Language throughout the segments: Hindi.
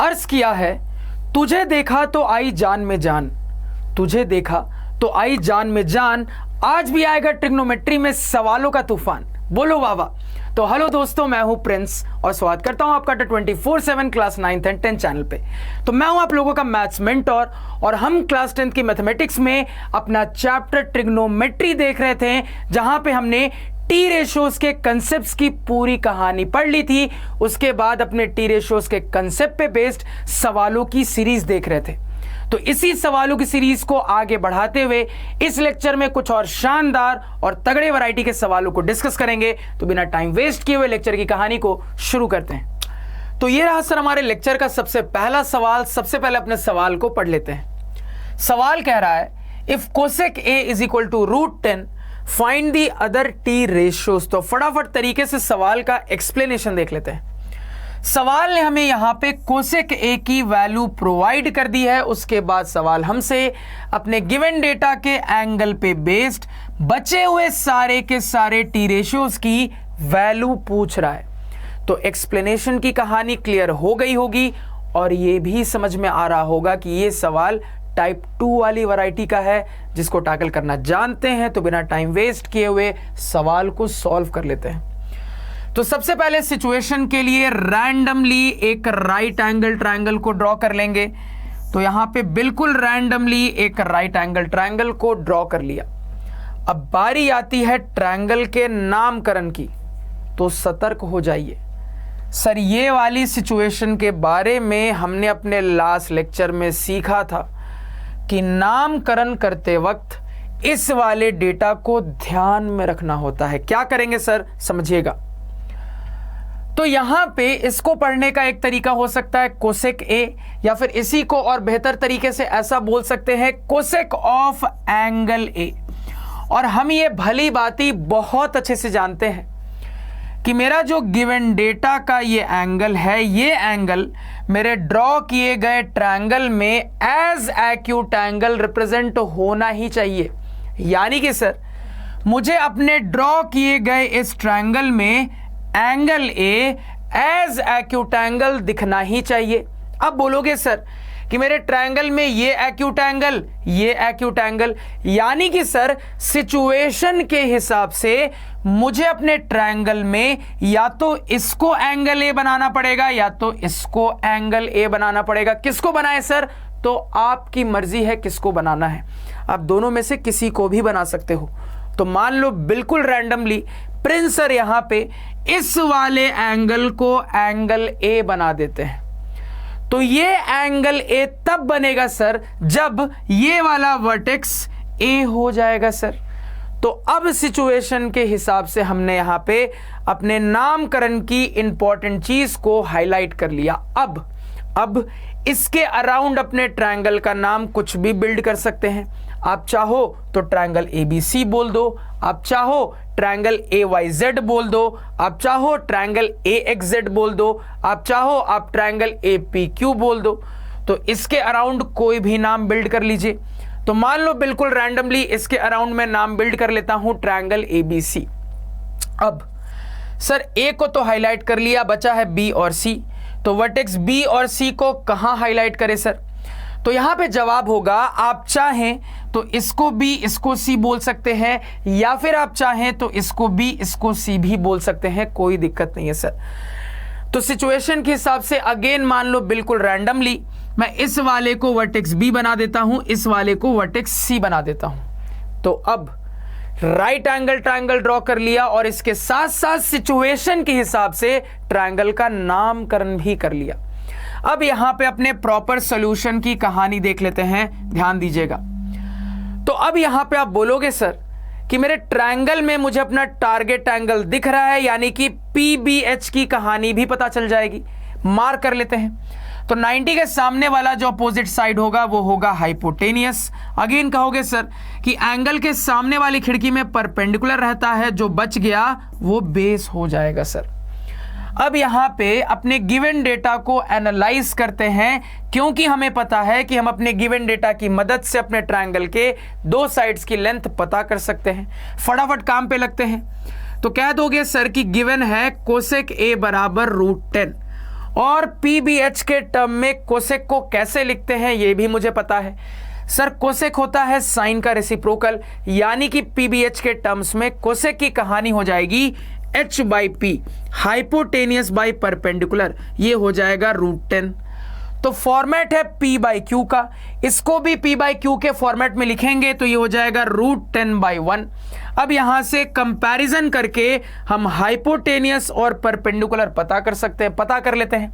अर्ज किया है, तुझे देखा तो आई जान में जान, तुझे देखा तो आई जान में जान, आज भी आएगा ट्रिग्नोमेट्री में सवालों का तूफान। बोलो वाह वाह। तो हेलो दोस्तों, मैं हूं प्रिंस और स्वागत करता हूं आपका 24/7 class 9th and 10th channel पे। तो मैं हूं आप लोगों का मैथ्स मेंटोर और हम क्लास 10th की मैथमेटिक्स में अपना चैप्टर ट्रिग्नोमेट्री देख रहे थे, जहां पे हमने टी रेशोज के कंसेप्ट्स की पूरी कहानी पढ़ ली थी। उसके बाद अपने टी रेशोज के कंसेप्ट पे बेस्ड सवालों की सीरीज देख रहे थे। तो इसी सवालों की सीरीज को आगे बढ़ाते हुए इस लेक्चर में कुछ और शानदार और तगड़े वैरायटी के सवालों को डिस्कस करेंगे। तो बिना टाइम वेस्ट किए हुए लेक्चर की कहानी को शुरू करते हैं। तो ये रहा सर हमारे लेक्चर का सबसे पहला सवाल। सबसे पहले अपने सवाल को पढ़ लेते हैं। सवाल कह रहा है, if cosec A is equal to √10 find the other T ratios. तो फटाफट तरीके से सवाल का एक्सप्लेनेशन देख लेते हैं। सवाल ने हमें यहां पे कोसेक ए की वैल्यू प्रोवाइड कर दी है। उसके बाद सवाल हमसे अपने गिवन डेटा के एंगल पे बेस्ड बचे हुए सारे के सारे टी रेशियोज की वैल्यू पूछ रहा है। तो एक्सप्लेनेशन की कहानी क्लियर हो गई होगी और ये भी समझ में आ रहा होगा कि ये सवाल टाइप 2 वाली वैरायटी का है, जिसको टैकल करना जानते हैं। तो बिना टाइम वेस्ट किए हुए सवाल को सॉल्व कर लेते हैं। तो सबसे पहले सिचुएशन के लिए रैंडमली एक राइट एंगल ट्रायंगल को ड्रॉ कर लेंगे। तो यहां पे बिल्कुल रैंडमली एक राइट एंगल ट्रायंगल को ड्रॉ कर लिया। अब बारी आती है ट्रायंगल के नामकरण की। तो सतर्क हो जाइए सर, ये वाली सिचुएशन के बारे में हमने अपने लास्ट लेक्चर में सीखा था कि नामकरण करते वक्त इस वाले डेटा को ध्यान में रखना होता है। क्या करेंगे सर, समझिएगा। तो यहां पे इसको पढ़ने का एक तरीका हो सकता है कोसेक ए, या फिर इसी को और बेहतर तरीके से ऐसा बोल सकते हैं कोसेक ऑफ एंगल ए। और हम ये भली बाती बहुत अच्छे से जानते हैं कि मेरा जो गिवन डेटा का ये एंगल है, ये एंगल मेरे ड्रॉ किए गए ट्रायंगल में एज एक्यूट एंगल रिप्रेजेंट होना ही चाहिए। यानी कि सर मुझे अपने ड्रॉ किए गए इस ट्रायंगल में angle A as acute angle दिखना ही चाहिए। अब बोलोगे सर कि मेरे ट्रायंगल में ये एक्यूट एंगल, ये एक्यूट एंगल, यानी कि सर सिचुएशन के हिसाब से मुझे अपने ट्रायंगल में या तो इसको एंगल ए बनाना पड़ेगा या तो इसको एंगल ए बनाना पड़ेगा। किसको बनाए सर? तो आपकी मर्जी है किसको बनाना है, आप दोनों में से किसी को भी बना सकते हो। तो मान लो बिल्कुल रैंडमली प्रिंस सर यहां पे इस वाले एंगल को एंगल ए बना देते हैं। तो ये एंगल ए तब बनेगा सर जब ये वाला वर्टेक्स ए हो जाएगा सर। तो अब सिचुएशन के हिसाब से हमने यहां पे अपने नामकरण की इंपॉर्टेंट चीज को हाईलाइट कर लिया। अब इसके अराउंड अपने ट्रायंगल का नाम कुछ भी बिल्ड कर सकते हैं। आप चाहो तो ट्रायंगल ABC बोल दो, आप चाहो ट्रायंगल AYZ बोल दो, आप चाहो ट्रायंगल AXZ बोल दो, आप चाहो आप ट्रायंगल APQ बोल दो। तो इसके अराउंड कोई भी नाम बिल्ड कर लीजिए। तो मान लो बिल्कुल रैंडमली इसके अराउंड में नाम बिल्ड कर लेता हूं ट्रायंगल ABC। अब सर A को तो हाईलाइट कर लिया, बचा है B और C। तो वर्टेक्स B और C को कहां हाईलाइट करें सर? तो यहां पे जवाब होगा, आप चाहें तो इसको B इसको C बोल सकते हैं, या फिर आप चाहें तो इसको B इसको C भी बोल सकते हैं, कोई दिक्कत नहीं है सर। तो सिचुएशन के हिसाब से अगेन मान लो बिल्कुल रैंडमली मैं इस वाले को वर्टेक्स B बना देता हूं, इस वाले को वर्टेक्स C बना देता हूं। तो अब राइट एंगल ट्रायंगल ड्रॉ कर लिया और इसके साथ साथ सिचुएशन के हिसाब से ट्रायंगल का नामकरण भी कर लिया। अब यहां पे अपने प्रॉपर सॉल्यूशन की कहानी देख लेते हैं, ध्यान दीजिएगा। तो अब यहां पे आप बोलोगे सर कि मेरे ट्रायंगल में मुझे अपना टारगेट एंगल दिख रहा है, यानी कि PBH की कहानी भी पता चल जाएगी। मार्क कर लेते हैं। तो 90 के सामने वाला जो अपोजिट साइड होगा वो होगा हाइपोटेनियस। अगेन कहोगे सर कि एंगल के सामने वाली खिड़की में परपेंडिकुलर रहता है, जो बच गया वो बेस हो जाएगा सर। अब यहां पे अपने गिवन डेटा को एनालाइज करते हैं, क्योंकि हमें पता है कि हम अपने गिवन डेटा की मदद से अपने ट्रायंगल के दो साइड्स की लेंथ पता कर सकते हैं। फटाफट काम पे लगते हैं। तो कह दोगे सर कि गिवन है कोसेक A बराबर √10 और पीबीएच के टर्म में कोसेक को कैसे लिखते हैं ये भी मुझे पता है सर। कोसेक होता है साइन का रेसिप्रोकल, यानी कि पीबीएच के टर्म्स में कोसेक की कहानी हो जाएगी h by P, hypotenuse by perpendicular, ये हो जाएगा √10। तो फॉर्मेट है p बाई क्यू का, इसको भी p बाई क्यू के फॉर्मेट में लिखेंगे तो ये हो जाएगा √10/1। अब यहां से कंपैरिजन करके हम हाइपोटेनियस और परपेंडिकुलर पता कर सकते हैं, पता कर लेते हैं।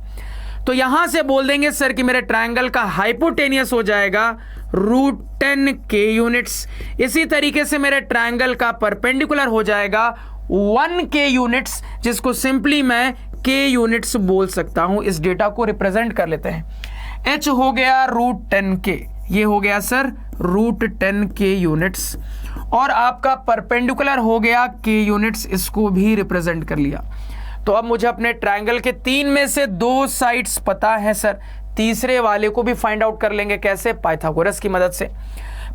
तो यहां से बोल देंगे सर कि मेरे ट्रायंगल का हाइपोटेनियस हो जाएगा √10 k यूनिट्स, इसी तरीके से मेरे ट्रायंगल का परपेंडिकुलर हो जाएगा 1 k यूनिट्स, जिसको सिंपली मैं k यूनिट्स बोल सकता हूं। इस डेटा को रिप्रेजेंट कर लेते हैं। h हो गया √10k, ये हो गया सर √10k यूनिट्स, और आपका परपेंडिकुलर हो गया k यूनिट्स, इसको भी रिप्रेजेंट कर लिया। तो अब मुझे अपने ट्रायंगल के 3 में से 2 साइड्स पता है सर, तीसरे वाले को भी फाइंड आउट कर लेंगे। कैसे? पाइथागोरस की मदद से।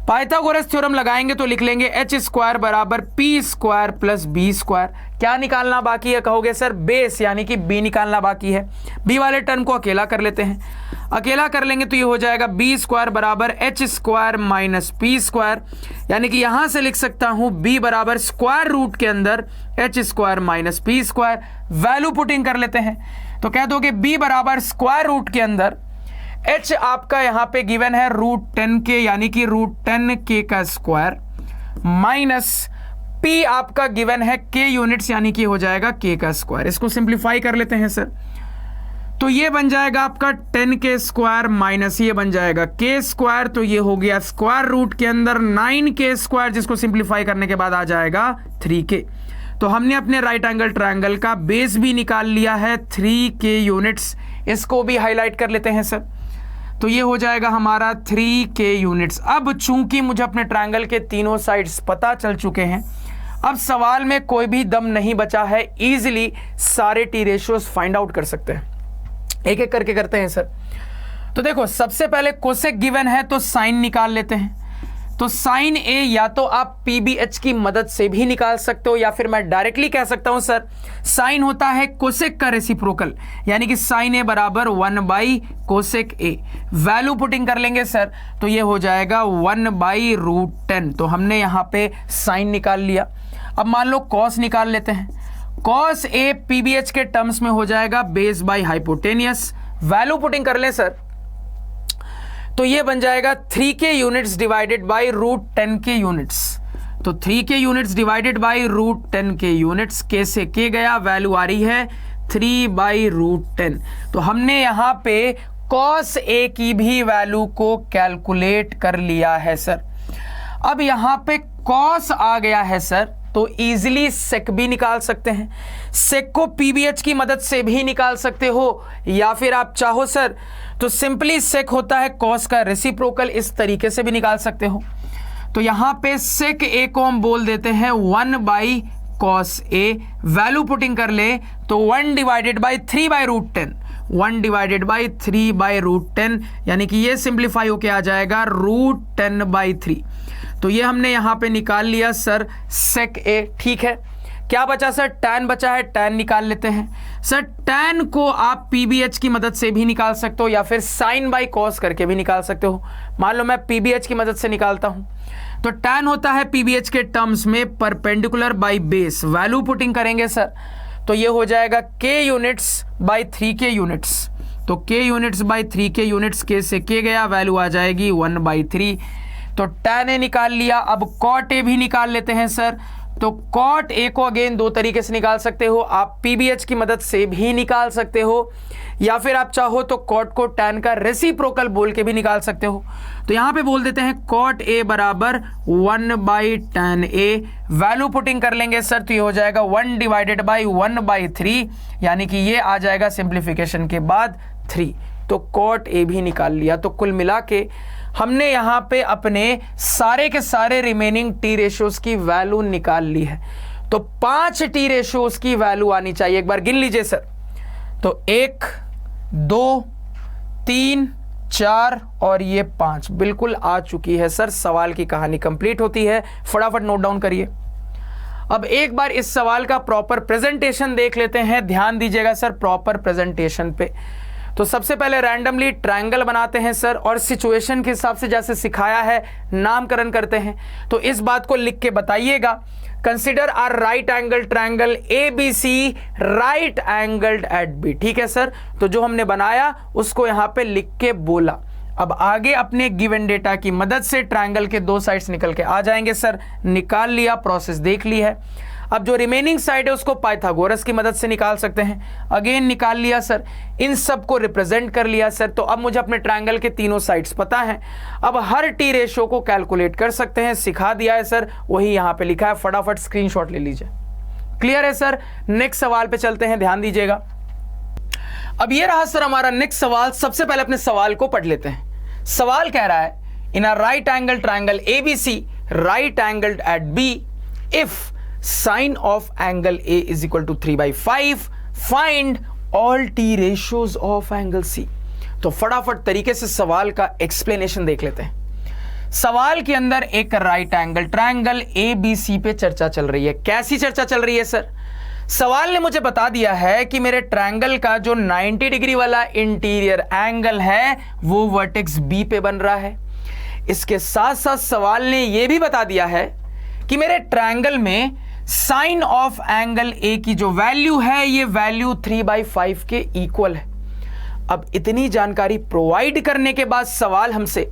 पाइथागोरस थ्योरम लगाएंगे तो लिख लेंगे h² बराबर p² प्लस b²। क्या निकालना बाकी है कहोगे सर? बेस, यानी कि b निकालना बाकी है। b वाले टर्म को अकेला कर लेते हैं, अकेला कर लेंगे तो ये हो जाएगा b² बराबर h² माइनस p², यानी कि यहां से लिख सकता हूं b बराबर स्क्वायर रूट के अंदर h² minus p²। Value putting कर लेते हैं तो कह दोगे b बराबर स्क्वायर रूट के अंदर h आपका यहां पे गिवन है √10k, यानी कि √10k का स्क्वायर, माइनस p आपका गिवन है k यूनिट्स, यानी कि हो जाएगा k का स्क्वायर। इसको सिंप्लीफाई कर लेते हैं सर, तो ये बन जाएगा आपका 10k स्क्वायर माइनस ये बन जाएगा k स्क्वायर, तो ये हो गया स्क्वायर रूट के अंदर 9k स्क्वायर, जिसको सिंप्लीफाई करने के बाद आ जाएगा 3k। तो हमने अपने राइट एंगल ट्रायंगल का बेस भी निकाल लिया है 3k यूनिट्स, इसको भी हाईलाइट कर लेते हैं सर। तो ये हो जाएगा हमारा 3k यूनिट्स। अब चूंकि मुझे अपने ट्रायंगल के तीनों साइड्स पता चल चुके हैं, अब सवाल में कोई भी दम नहीं बचा है, इजीली सारे टी रेशियोज फाइंड आउट कर सकते हैं। एक एक करके करते हैं सर। तो देखो, सबसे पहले कोसेक गिवन है तो साइन निकाल लेते हैं। तो साइन ए या तो आप पीबीएच की मदद से भी निकाल सकते हो, या फिर मैं डायरेक्टली कह सकता हूं सर साइन होता है कोसेक का रेसिप्रोकल, यानी कि साइन ए बराबर 1/कोसेक ए। वैल्यू पुटिंग कर लेंगे सर तो ये हो जाएगा 1/√10। तो हमने यहां पे साइन निकाल लिया। अब मान लो कॉस निकाल लेते हैं। कॉस ए पीबीएच के टर्म्स में हो जाएगा base by hypotenuse. Value putting कर ले सर तो ये बन जाएगा 3k units divided by √10k units. तो 3k units divided by √10k units, k से k गया, वैल्यू आ रही है 3/√10। तो हमने यहां पे cos a की भी वैल्यू को कैलकुलेट कर लिया है सर। अब यहां पे cos आ गया है सर, तो इजीली सेक भी निकाल सकते हैं। सेक को पीबीएच की मदद से भी निकाल सकते हो, या फिर आप चाहो सर तो सिंपली सेक होता है कॉस का रेसिप्रोकल, इस तरीके से भी निकाल सकते हो। तो यहां पे सेक ए को हम बोल देते हैं 1/cos a। वैल्यू पुटिंग कर ले तो 1 डिवाइडेड बाई 3/√10, 1 डिवाइडेड बाई 3/√10, यानी कि ये सिंप्लीफाई होके आ जाएगा √10/3। तो ये हमने यहां पे निकाल लिया सर सेक ए। ठीक है, क्या बचा सर? tan बचा है, tan निकाल लेते हैं सर। tan को आप पीबीएच की मदद से भी निकाल सकते हो, या फिर साइन बाई कॉस करके भी निकाल सकते हो। मान लो मैं पीबीएच की मदद से निकालता हूं तो tan होता है पीबीएच के टर्म्स में perpendicular by base. Value putting करेंगे सर तो ये हो जाएगा k units by 3k units. तो k units by 3k units, k से k गया, वैल्यू आ जाएगी 1/3। तो tan a निकाल लिया। अब cot a भी निकाल लेते हैं सर। तो cot a को अगेन 2 तरीके से निकाल सकते हो, आप पीबीएच की मदद से भी निकाल सकते हो, या फिर आप चाहो तो cot को tan का रेसिप्रोकल बोल के भी निकाल सकते हो। तो यहां पे बोल देते हैं cot a बराबर 1/tan a। वैल्यू पुटिंग कर लेंगे सर तो ये हो जाएगा 1 डिवाइडेड बाई 1/3, यानी कि ये आ जाएगा सिंप्लीफिकेशन के बाद 3। तो cot a भी निकाल लिया। तो कुल मिला के हमने यहां पे अपने सारे के सारे रिमेनिंग टी रेशियोज की वैल्यू निकाल ली है। तो 5 टी रेशियोज की वैल्यू आनी चाहिए, एक बार गिन लीजिए सर। तो 1, 2, 3, 4 और ये 5 बिल्कुल आ चुकी है सर। सवाल की कहानी कंप्लीट होती है, फटाफट नोट डाउन करिए। अब एक बार इस सवाल का प्रॉपर प्रेजेंटेशन देख लेते हैं। ध्यान दीजिएगा सर प्रॉपर प्रेजेंटेशन पे। तो सबसे पहले रैंडमली ट्रायंगल बनाते हैं सर, और सिचुएशन के हिसाब से जैसे सिखाया है नामकरण करते हैं। तो इस बात को लिख के बताइएगा, consider a right angle triangle ABC right angled at B। ठीक है सर, तो जो हमने बनाया उसको यहां पे लिख के बोला। अब आगे अपने गिवन डेटा की मदद से ट्रायंगल के दो साइड्स निकल के आ जाएंगे सर। निकाल लिया, प्रोसेस देख ली है। अब जो रिमेनिंग साइड है उसको पाइथागोरस की मदद से निकाल सकते हैं। अगेन निकाल लिया सर, इन सब को रिप्रेजेंट कर लिया सर। तो अब मुझे अपने ट्रायंगल के तीनों साइड्स पता हैं। अब हर टी रेशो को कैलकुलेट कर सकते हैं, सिखा दिया है सर, वही यहां पे लिखा है, फटाफट स्क्रीनशॉट ले लीजिए। क्लियर है सर? नेक्स्ट सवाल पे चलते हैं, ध्यान दीजिएगा। अब ये रहा सर हमारा नेक्स्ट सवाल। सबसे पहले अपने सवाल को पढ़ लेते हैं। सवाल कह रहा है, in a right angle triangle ABC right angled at B if sine of angle A is equal to 3/5 find all T ratios of angle C। तो फटाफट तरीके से सवाल का एक्सप्लेनेशन देख लेते हैं। सवाल के अंदर एक राइट एंगल ट्रायंगल ABC पे चर्चा चल रही है। कैसी चर्चा चल रही है सर? सवाल ने मुझे बता दिया है कि मेरे ट्रायंगल का जो 90 डिग्री वाला इंटीरियर एंगल है वो वर्टेक्स B पे बन रहा है। इसके साथ साथ सवाल ने यह भी बता दिया है कि मेरे ट्रायंगल में साइन ऑफ एंगल A की जो वैल्यू है ये वैल्यू 3/5 के इक्वल है। अब इतनी जानकारी प्रोवाइड करने के बाद सवाल हमसे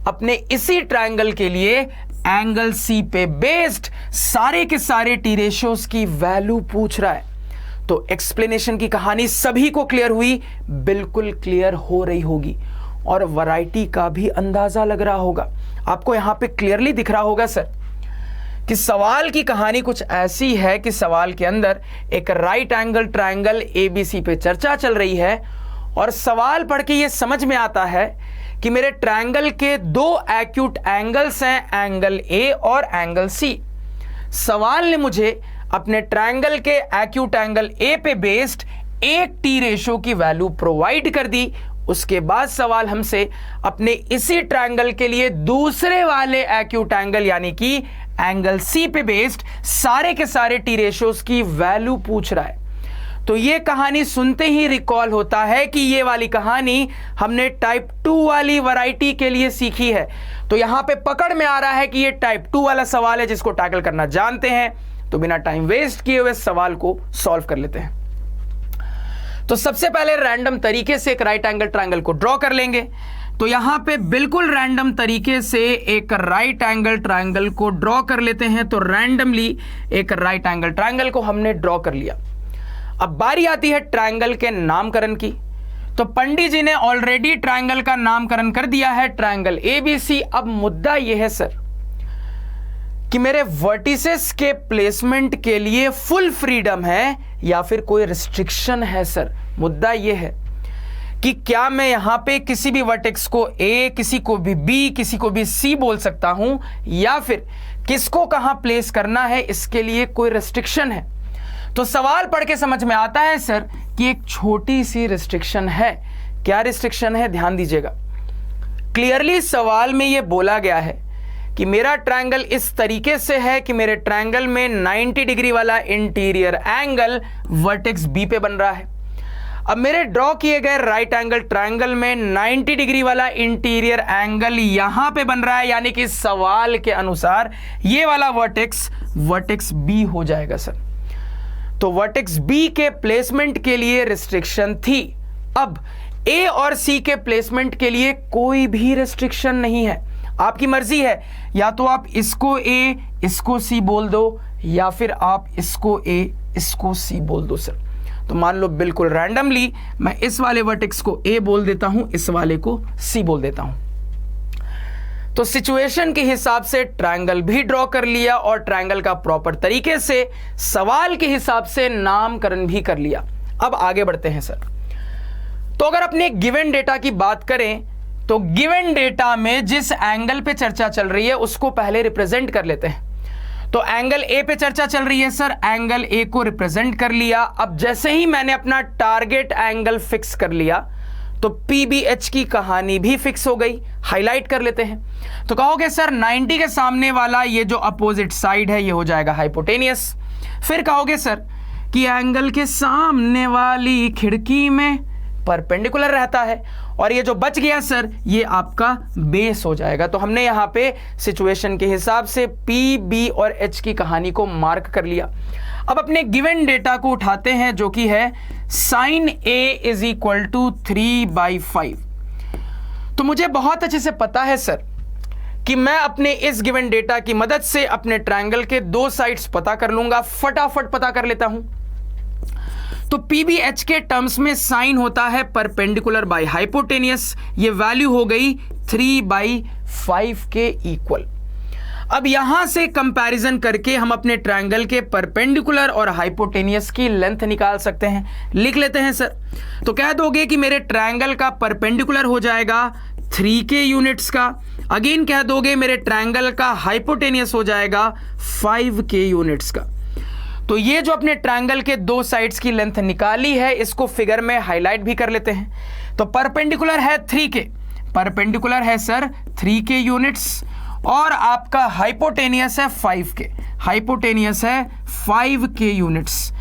अपने इसी ट्रायंगल के लिए एंगल C पे बेस्ड सारे के सारे टी रेशियोज की वैल्यू पूछ रहा है। तो एक्सप्लेनेशन की कहानी सभी को क्लियर हुई, बिल्कुल क्लियर हो रही होगी, और वैरायटी का भी अंदाजा लग रहा होगा। आपको यहां पे क्लियरली दिख रहा होगा सर कि सवाल की कहानी कुछ ऐसी है कि सवाल के अंदर एक राइट एंगल ट्रायंगल ABC पे चर्चा चल रही है, और सवाल पढ़ के ये समझ में आता है कि मेरे ट्रायंगल के दो एक्यूट एंगल्स हैं, एंगल A और एंगल C। सवाल ने मुझे अपने ट्रायंगल के एक्यूट एंगल A पे बेस्ड एक टी रेशो की वैल्यू प्रोवाइड कर दी। उसके बाद सवाल हमसे अपने इसी ट्रायंगल के लिए दूसरे वाले एक्यूट एंगल यानी कि एंगल C पे बेस्ड सारे के सारे टी रेशोज की वैल्यू पूछ रहा है। तो ये कहानी सुनते ही रिकॉल होता है कि ये वाली कहानी हमने टाइप 2 वाली वैरायटी के लिए सीखी है। तो यहां पे पकड़ में आ रहा है कि ये टाइप 2 वाला सवाल है जिसको टैकल करना जानते हैं। तो बिना टाइम वेस्ट किए हुए सवाल को सॉल्व कर लेते हैं। तो सबसे पहले रैंडम तरीके से एक राइट एंगल ट्रायंगल को ड्रॉ कर लेंगे। तो यहां पे बिल्कुल रैंडम तरीके से एक राइट एंगल ट्रायंगल को ड्रॉ कर लेते हैं। तो रैंडमली एक राइट एंगल ट्रायंगल को हमने ड्रॉ कर लिया। अब बारी आती है ट्रायंगल के नामकरण की। तो पंडित जी ने ऑलरेडी ट्रायंगल का नामकरण कर दिया है, ट्रायंगल ABC। अब मुद्दा यह है सर कि मेरे वर्टिसेस के प्लेसमेंट के लिए फुल फ्रीडम है या फिर कोई रिस्ट्रिक्शन है सर। मुद्दा यह है कि क्या मैं यहां पे किसी भी वर्टेक्स को A, किसी को भी B, किसी को भी C बोल सकता हूं, या फिर किसको कहां प्लेस करना है इसके लिए कोई रिस्ट्रिक्शन है। तो सवाल पढ़ के समझ में आता है सर कि एक छोटी सी रिस्ट्रिक्शन है। क्या रिस्ट्रिक्शन है? ध्यान दीजिएगा। क्लियरली सवाल में यह बोला गया है कि मेरा ट्रायंगल इस तरीके से है कि मेरे ट्रायंगल में 90 डिग्री वाला इंटीरियर एंगल वर्टेक्स B पे बन रहा है। अब मेरे ड्रॉ किए गए राइट एंगल ट्रायंगल में 90 डिग्री वाला इंटीरियर एंगल यहां पे बन रहा है, यानी कि सवाल के अनुसार ये वाला वर्टेक्स B हो जाएगा सर। तो वर्टेक्स B के प्लेसमेंट के लिए रिस्ट्रिक्शन थी। अब A और C के प्लेसमेंट के लिए कोई भी रिस्ट्रिक्शन नहीं है। आपकी मर्जी है, या तो आप इसको A इसको C बोल दो, या फिर आप इसको A इसको C बोल दो सर। तो मान लो बिल्कुल रैंडमली मैं इस वाले वर्टेक्स को A बोल देता हूं, इस वाले को C बोल देता हूं। तो सिचुएशन के हिसाब से ट्रायंगल भी ड्रॉ कर लिया और ट्रायंगल का प्रॉपर तरीके से सवाल के हिसाब से नामकरण भी कर लिया। अब आगे बढ़ते हैं सर। तो अगर अपने गिवन डेटा की बात करें तो गिवन डेटा में जिस एंगल पे चर्चा चल रही है उसको पहले रिप्रेजेंट कर लेते हैं। तो एंगल A पे चर्चा चल रही है सर, एंगल A को रिप्रेजेंट कर लिया। अब जैसे ही मैंने अपना टारगेट एंगल फिक्स कर लिया तो PBH की कहानी भी फिक्स हो गई। हाईलाइट कर लेते हैं। तो कहोगे सर 90 के सामने वाला ये जो अपोजिट साइड है ये हो जाएगा हाइपोटेनियस। फिर कहोगे सर कि एंगल के सामने वाली खिड़की में परपेंडिकुलर रहता है, और ये जो बच गया सर ये आपका बेस हो जाएगा। तो हमने यहाँ पे सिचुएशन के हिसाब से पी, बी और एच की कहानी को मार्क कर लिया। अब अपने गिवन डेटा को उठाते हैं जो कि है sin A is equal to 3/5। तो मुझे बहुत अच्छे से पता है सर कि मैं अपने इस गिवन डेटा की मदद से अपने ट्रायंगल के दो साइड्स पता कर लूंगा। फटाफट पता कर लेता हूं। तो PBH के टर्म्स में साइन होता है परपेंडिकुलर बाय हाइपोटेनियस, ये वैल्यू हो गई 3/5 के इक्वल। अब यहां से कंपैरिजन करके हम अपने ट्रायंगल के परपेंडिकुलर और हाइपोटेनियस की लेंथ निकाल सकते हैं। लिख लेते हैं सर। तो कह दोगे कि मेरे ट्रायंगल का परपेंडिकुलर हो जाएगा 3k यूनिट्स का, अगेन कह दोगे मेरे ट्रायंगल का हाइपोटेनियस हो जाएगा 5k यूनिट्स का। तो ये जो अपने ट्रायंगल के दो साइड्स की लेंथ निकाली है इसको फिगर में हाईलाइट भी कर लेते हैं। तो परपेंडिकुलर है 3k, परपेंडिकुलर है सर 3k यूनिट्स, और आपका हाइपोटेनियस है 5k, हाइपोटेनियस है 5k यूनिट्स।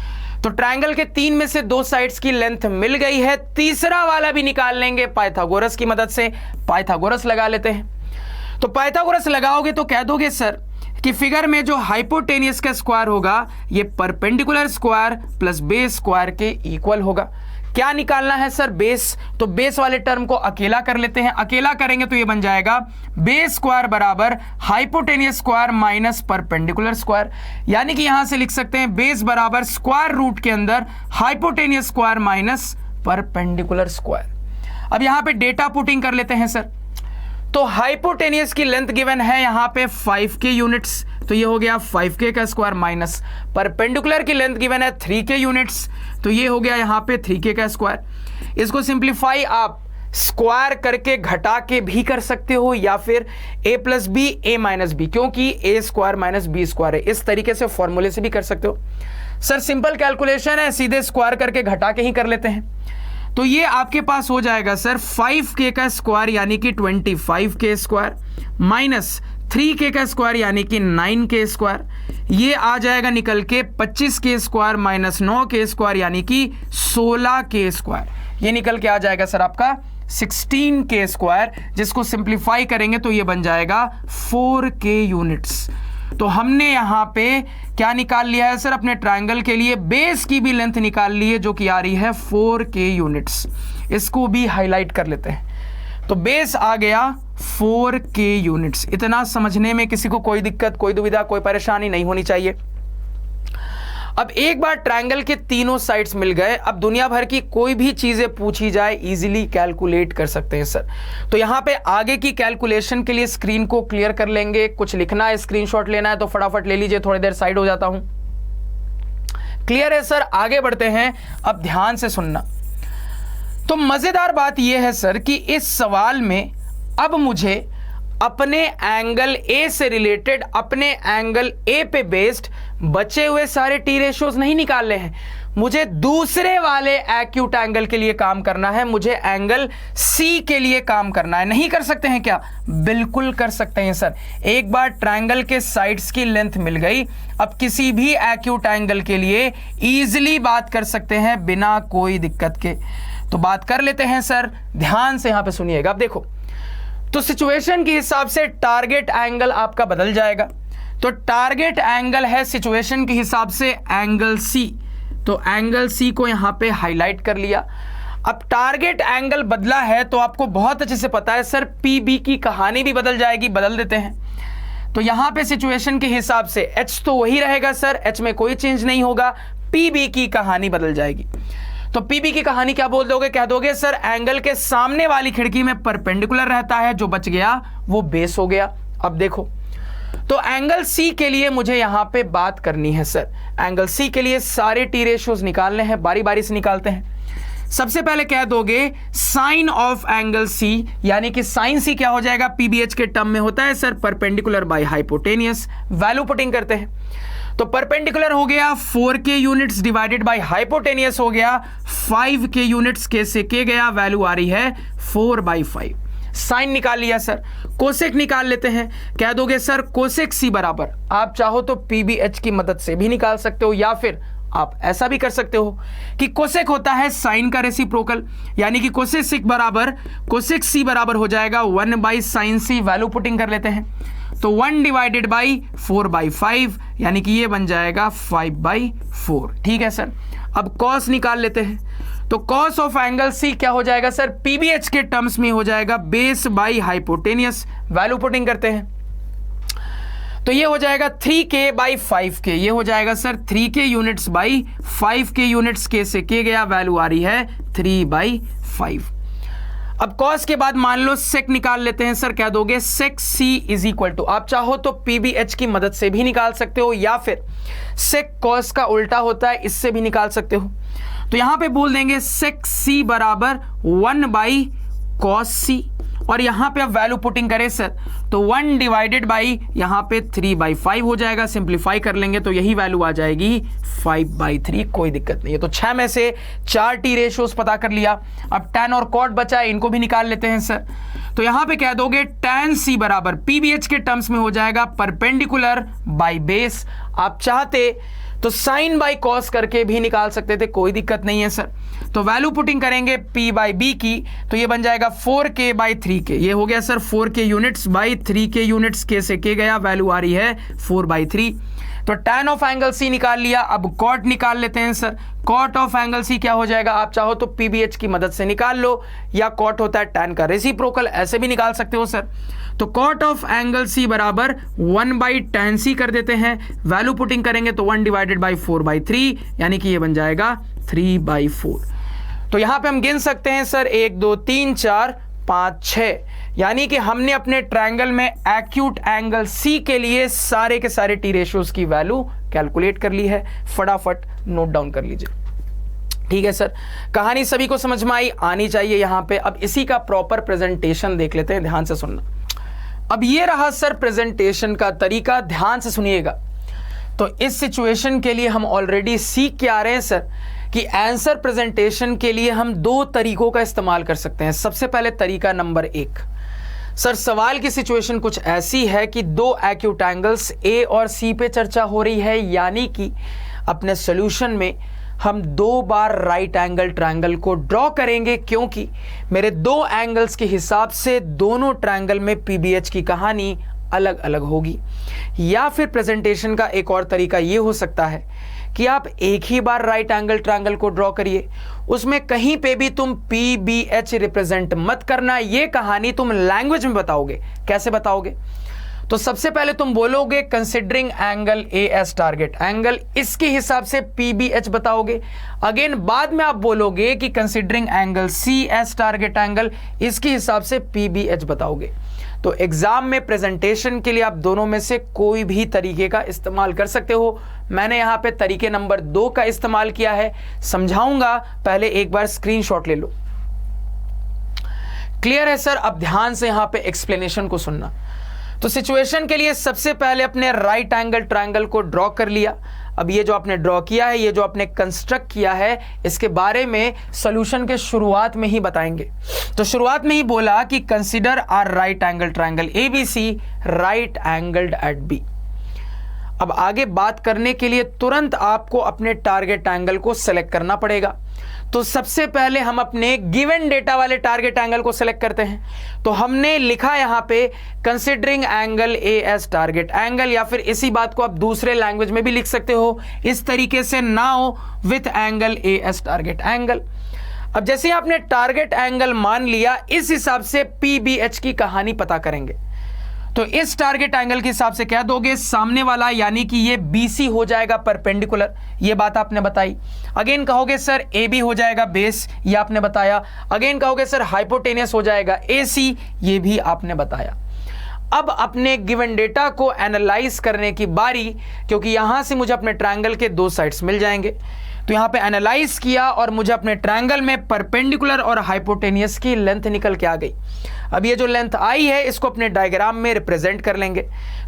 तो ट्रायंगल के तीन में से दो साइड्स की लेंथ मिल गई है, तीसरा वाला भी निकाल लेंगे पाइथागोरस की मदद से। पाइथागोरस लगा लेते हैं। तो पाइथागोरस लगाओगे तो कह दोगे सर कि फिगर में जो हाइपोटेनियस का स्क्वायर होगा ये perpendicular square plus base square के इक्वल होगा। क्या निकालना है सर? बेस। तो बेस वाले टर्म को अकेला कर लेते हैं। अकेला करेंगे तो ये बन जाएगा बेस स्क्वायर बराबर hypotenuse square minus perpendicular square, यानी कि यहां से लिख सकते हैं बेस बराबर स्क्वायर रूट के अंदर hypotenuse square minus perpendicular square. अब यहां पे डेटा पुटिंग कर लेते हैं सर। तो हाइपोटेनियस की लेंथ गिवन है यहां पे 5k यूनिट्स, तो ये हो गया 5k का स्क्वायर माइनस परपेंडिकुलर की लेंथ गिवन है 3k यूनिट्स, तो ये हो गया यहां पे 3k का स्क्वायर। इसको सिंप्लीफाई आप स्क्वायर करके घटा के भी कर सकते हो या फिर a plus B a minus B, क्योंकि a square minus B square है, इस तरीके से फॉर्मूले से भी कर सकते हो। सर सिंपल कैलकुलेशन है, सीधे स्क्वायर करके घटा के ही कर लेते हैं। तो ये आपके पास हो जाएगा सर 5k का स्क्वायर यानी कि 25k स्क्वायर माइनस 3k का स्क्वायर यानी कि 9k स्क्वायर, ये आ जाएगा निकल के 25k square minus 9k square यानी कि 16k स्क्वायर, ये निकल के आ जाएगा सर आपका 16k स्क्वायर, जिसको सिंप्लीफाई करेंगे तो ये बन जाएगा 4k यूनिट्स। तो हमने यहां पे क्या निकाल लिया है सर? अपने ट्रायंगल के लिए बेस की भी लेंथ निकाल ली है जो कि आ रही है 4k यूनिट्स। इसको भी हाईलाइट कर लेते हैं। तो बेस आ गया 4k यूनिट्स। इतना समझने में किसी को कोई दिक्कत, कोई दुविधा, कोई परेशानी नहीं होनी चाहिए। अब एक बार ट्रायंगल के तीनों साइड्स मिल गए, अब दुनिया भर की कोई भी चीजें पूछी जाए इजीली कैलकुलेट कर सकते हैं सर। तो यहां पे आगे की कैलकुलेशन के लिए स्क्रीन को क्लियर कर लेंगे। कुछ लिखना है, स्क्रीनशॉट लेना है तो फटाफट ले लीजिए, थोड़ी देर साइड हो जाता हूं। क्लियर है सर? आगे बढ़ते हैं। अब ध्यान से सुनना। तो मजेदार बात यह है सर कि इस सवाल में अब मुझे अपने एंगल ए से रिलेटेड, अपने एंगल ए पे बेस्ड बचे हुए सारे टी रेशियोज नहीं निकालने हैं, मुझे दूसरे वाले एक्यूट एंगल के लिए काम करना है, मुझे एंगल सी के लिए काम करना है। नहीं कर सकते हैं क्या? बिल्कुल कर सकते हैं सर। एक बार ट्रायंगल के साइड्स की लेंथ मिल गई, अब किसी भी एक्यूट एंगल के लिए इजीली बात कर सकते हैं बिना कोई दिक्कत के। तो बात कर लेते हैं सर, ध्यान से यहां पे सुनिएगा। अब देखो, तो सिचुएशन के हिसाब से टारगेट एंगल आपका बदल जाएगा। तो टारगेट एंगल है सिचुएशन के हिसाब से एंगल सी, तो एंगल सी को यहां पे हाईलाइट कर लिया। अब टारगेट एंगल बदला है तो आपको बहुत अच्छे से पता है सर पीबी की कहानी भी बदल जाएगी। बदल देते हैं। तो यहां पे सिचुएशन के हिसाब से एच तो वही रहेगा सर, एच में कोई चेंज नहीं होगा, पीबी की कहानी बदल जाएगी। तो पीबी की कहानी क्या बोल दोगे? कह दोगे सर एंगल के सामने वाली खिड़की में परपेंडिकुलर रहता है, जो बच गया वो बेस हो गया। अब देखो, तो एंगल सी के लिए मुझे यहां पे बात करनी है सर। एंगल सी के लिए सारे टी रेशियोज निकालने हैं, बारी बारी से निकालते हैं। सबसे पहले कह दोगे साइन ऑफ एंगल सी, यानी कि साइन सी क्या हो जाएगा? पीबीएच के टर्म में होता है sir perpendicular by hypotenuse. Value putting करते हैं। तो परपेंडिकुलर हो गया 4k units divided by hypotenuse हो गया 5k यूनिट्स। के से के गया, वैल्यू आ रही है 4/5। साइन निकाल लिया सर। कोसेक निकाल लेते हैं। कह दोगे सर कोसेक सी बराबर, आप चाहो तो पीबीएच की मदद से भी निकाल सकते हो या फिर आप ऐसा भी कर सकते हो कि कोसेक होता है साइन का रेसिप्रोकल, यानी कि कोसेक बराबर कोसेक सी बराबर हो जाएगा 1/sin c। वैल्यू पुटिंग कर लेते हैं तो 1 डिवाइडेड बाई 4/5, यानी कि ये बन जाएगा 5/4। ठीक है सर। अब कॉस निकाल लेते हैं तो कॉस ऑफ एंगल सी क्या हो जाएगा सर, पीबीएच के टर्म्स में हो जाएगा base by hypotenuse. Value putting करते हैं तो ये हो जाएगा 3k/5k, ये हो जाएगा sir 3k units by 5k units, के से के गया, वैल्यू आ रही है 3/5। अब कॉस के बाद मान लो सेक निकाल लेते हैं सर, क्या दोगे, सेक सी इज इक्वल टू, आप चाहो तो पीबीएच की मदद से भी निकाल सकते हो या फिर सेक कॉस का उल्टा होता है इससे भी निकाल सकते हो। तो यहां पे बोल देंगे सेक सी बराबर 1/cos सी, और यहां पे अब वैल्यू पुटिंग करें सर तो 1 डिवाइडेड बाई यहां पे 3/5 हो जाएगा। सिंप्लीफाई कर लेंगे तो यही वैल्यू आ जाएगी 5/3। कोई दिक्कत नहीं है। तो 6 में से 4 टी रेशियोज पता कर लिया। अब tan और cot बचा है, इनको भी निकाल लेते हैं सर। तो यहां पे कह दोगे tan c बराबर पीबीएच के टर्म्स में हो जाएगा परपेंडिकुलर बाई बेस। आप चाहते तो साइन बाई कॉस करके भी निकाल सकते थे, कोई दिक्कत नहीं है सर। तो वैल्यू पुटिंग करेंगे p/b की तो ये बन जाएगा 4k/3k, ये हो गया sir 4k units by 3k units, के से के गया, वैल्यू आ रही है 4/3। तो tan ऑफ एंगल सी निकाल लिया। अब cot निकाल लेते हैं sir. cot of angle C क्या हो जाएगा, आप चाहो तो पीबीएच की मदद से निकाल लो, या cot होता है tan का रेसिप्रोकल, ऐसे भी निकाल सकते हो सर। तो cot ऑफ एंगल सी बराबर 1/tan c कर देते हैं। वैल्यू पुटिंग करेंगे तो 1 डिवाइडेड बाई 4/3, यानी कि ये बन जाएगा 3/4। तो यहां पे हम गिन सकते हैं सर 1 2 3 4 5 6, यानी कि हमने अपने ट्रायंगल में एक्यूट एंगल सी के लिए सारे के सारे टी रेशियोज की वैल्यू कैलकुलेट कर ली है। फटाफट नोट डाउन कर लीजिए। ठीक है सर, कहानी सभी को समझ में आनी चाहिए यहां पे। अब इसी का प्रॉपर प्रेजेंटेशन देख लेते हैं, ध्यान से सुनना। अब ये रहा सर प्रेजेंटेशन का तरीका, ध्यान से सुनिएगा। तो इस सिचुएशन के लिए हम ऑलरेडी सीख के आ रहे हैं सर कि आंसर प्रेजेंटेशन के लिए हम 2 तरीकों का इस्तेमाल कर सकते हैं। सबसे पहले तरीका नंबर 1, सर सवाल की सिचुएशन कुछ ऐसी है कि 2 एक्यूट एंगल्स ए और सी पे चर्चा हो रही है, यानी कि अपने सॉल्यूशन में हम 2 बार राइट एंगल ट्रायंगल को ड्रॉ करेंगे, क्योंकि मेरे 2 एंगल्स के हिसाब से दोनों ट्रायंगल में पीबीएच की कहानी अलग अलग होगी। या फिर प्रेजेंटेशन का एक और तरीका ये हो सकता है कि आप एक ही बार राइट एंगल ट्रायंगल को ड्रॉ करिए, उसमें कहीं पे भी तुम पीबीएच रिप्रेजेंट मत करना, ये कहानी तुम लैंग्वेज में बताओगे। कैसे बताओगे, तो सबसे पहले तुम बोलोगे considering angle A S target angle, इसके हिसाब से पीबीएच बताओगे। अगेन बाद में आप बोलोगे कि considering angle C S target angle, इसके हिसाब से पीबीएच बताओगे। तो एग्जाम में प्रेजेंटेशन के लिए आप दोनों में से कोई भी तरीके का इस्तेमाल कर सकते हो। मैंने यहां पे तरीके नंबर 2 का इस्तेमाल किया है, समझाऊंगा, पहले एक बार स्क्रीनशॉट ले लो। क्लियर है सर? अब ध्यान से यहां पे एक्सप्लेनेशन को सुनना। तो सिचुएशन के लिए सबसे पहले अपने राइट एंगल ट्रायंगल को ड्रॉ कर लिया। अब ये जो आपने ड्रॉ किया है, ये जो आपने कंस्ट्रक्ट किया है, इसके बारे में सॉल्यूशन के शुरुआत में ही बताएंगे। तो शुरुआत में ही बोला कि consider are right angle triangle ABC right angled at B. अब आगे बात करने के लिए तुरंत आपको अपने टारगेट एंगल को सेलेक्ट करना पड़ेगा। तो सबसे पहले हम अपने गिवन डेटा वाले टारगेट एंगल को सेलेक्ट करते हैं। तो हमने लिखा यहां पे considering angle A S target angle, या फिर इसी बात को आप दूसरे लैंग्वेज में भी लिख सकते हो इस तरीके से, now with angle A S target angle. अब जैसे आपने टारगेट एंगल मान लिया, इस हिसाब से पीबीएच की कहानी पता करेंगे। तो इस टारगेट एंगल के हिसाब से कह दोगे सामने वाला, यानी कि ये BC हो जाएगा परपेंडिकुलर, ये बात आपने बताई। अगेन कहोगे सर AB हो जाएगा बेस, ये आपने बताया। अगेन कहोगे सर हाइपोटेनियस हो जाएगा AC, ये भी आपने बताया। अब अपने गिवन डेटा को एनालाइज करने की बारी, क्योंकि यहां से मुझे अपने ट्रायंगल के 2 साइड्स मिल जाएंगे। तो यहां पे एनालाइज किया और मुझे अपने ट्रायंगल में परपेंडिकुलर और हाइपोटेनियस की लेंथ निकल के आ गई। अब ये जो लेंथ आई है, इसको अपने डायग्राम में रिप्रेजेंट कर लेंगे।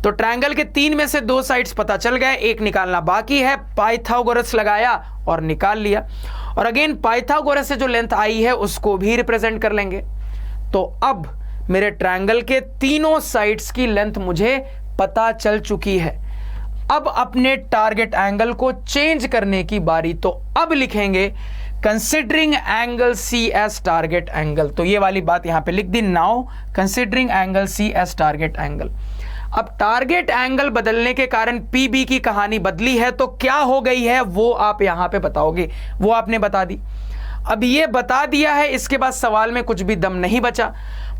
तो ट्रायंगल के 3 में से 2 साइड्स पता चल गए, एक निकालना बाकी है। पाइथागोरस लगाया और निकाल लिया। और अगेन पाइथागोरस से जो लेंथ आई है उसको भी रिप्रेजेंट कर लेंगे। तो अब मेरे ट्रायंगल के तीनों साइड्स की लेंथ मुझे पता चल चुकी है। अब अपने टारगेट एंगल को चेंज करने की बारी। तो अब लिखेंगे considering angle C S target angle. तो ये वाली बात यहां पे लिख दी, now considering angle C S target angle. अब टारगेट एंगल बदलने के कारण पीबी की कहानी बदली है, तो क्या हो गई है वो आप यहां पे बताओगे। वो आपने बता दी। अब ये बता दिया है, इसके बाद सवाल में कुछ भी दम नहीं बचा।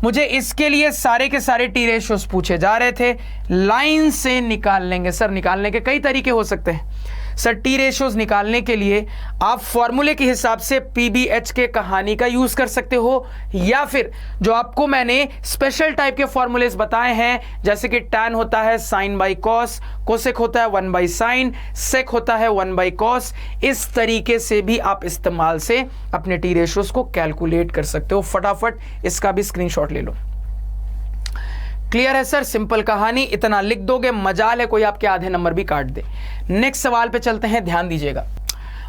मुझे इसके लिए सारे के सारे टी रेशियोज पूछे जा रहे थे, लाइन से निकाल लेंगे। सर निकालने के कई तरीके हो सकते हैं। सर टी रेशियोज निकालने के लिए आप फॉर्मूले के हिसाब से पीबीएच के कहानी का यूज कर सकते हो, या फिर जो आपको मैंने स्पेशल टाइप के फॉर्मूलेस बताए हैं, जैसे कि टैन होता है साइन बाई कॉस, कोसेक होता है 1 बाई साइन, सेक होता है 1 बाई कॉस। इस तरीके से भी आप इस्तेमाल से अपने टी रेशियोज को कैलकुलेट कर सकते हो। फटाफट इसका भी स्क्रीनशॉट ले लो। क्लियर है सर, सिंपल कहानी, इतना लिख दोगे, मजाल है कोई आपके आधे नंबर भी काट दे। नेक्स्ट सवाल पे चलते हैं, ध्यान दीजिएगा।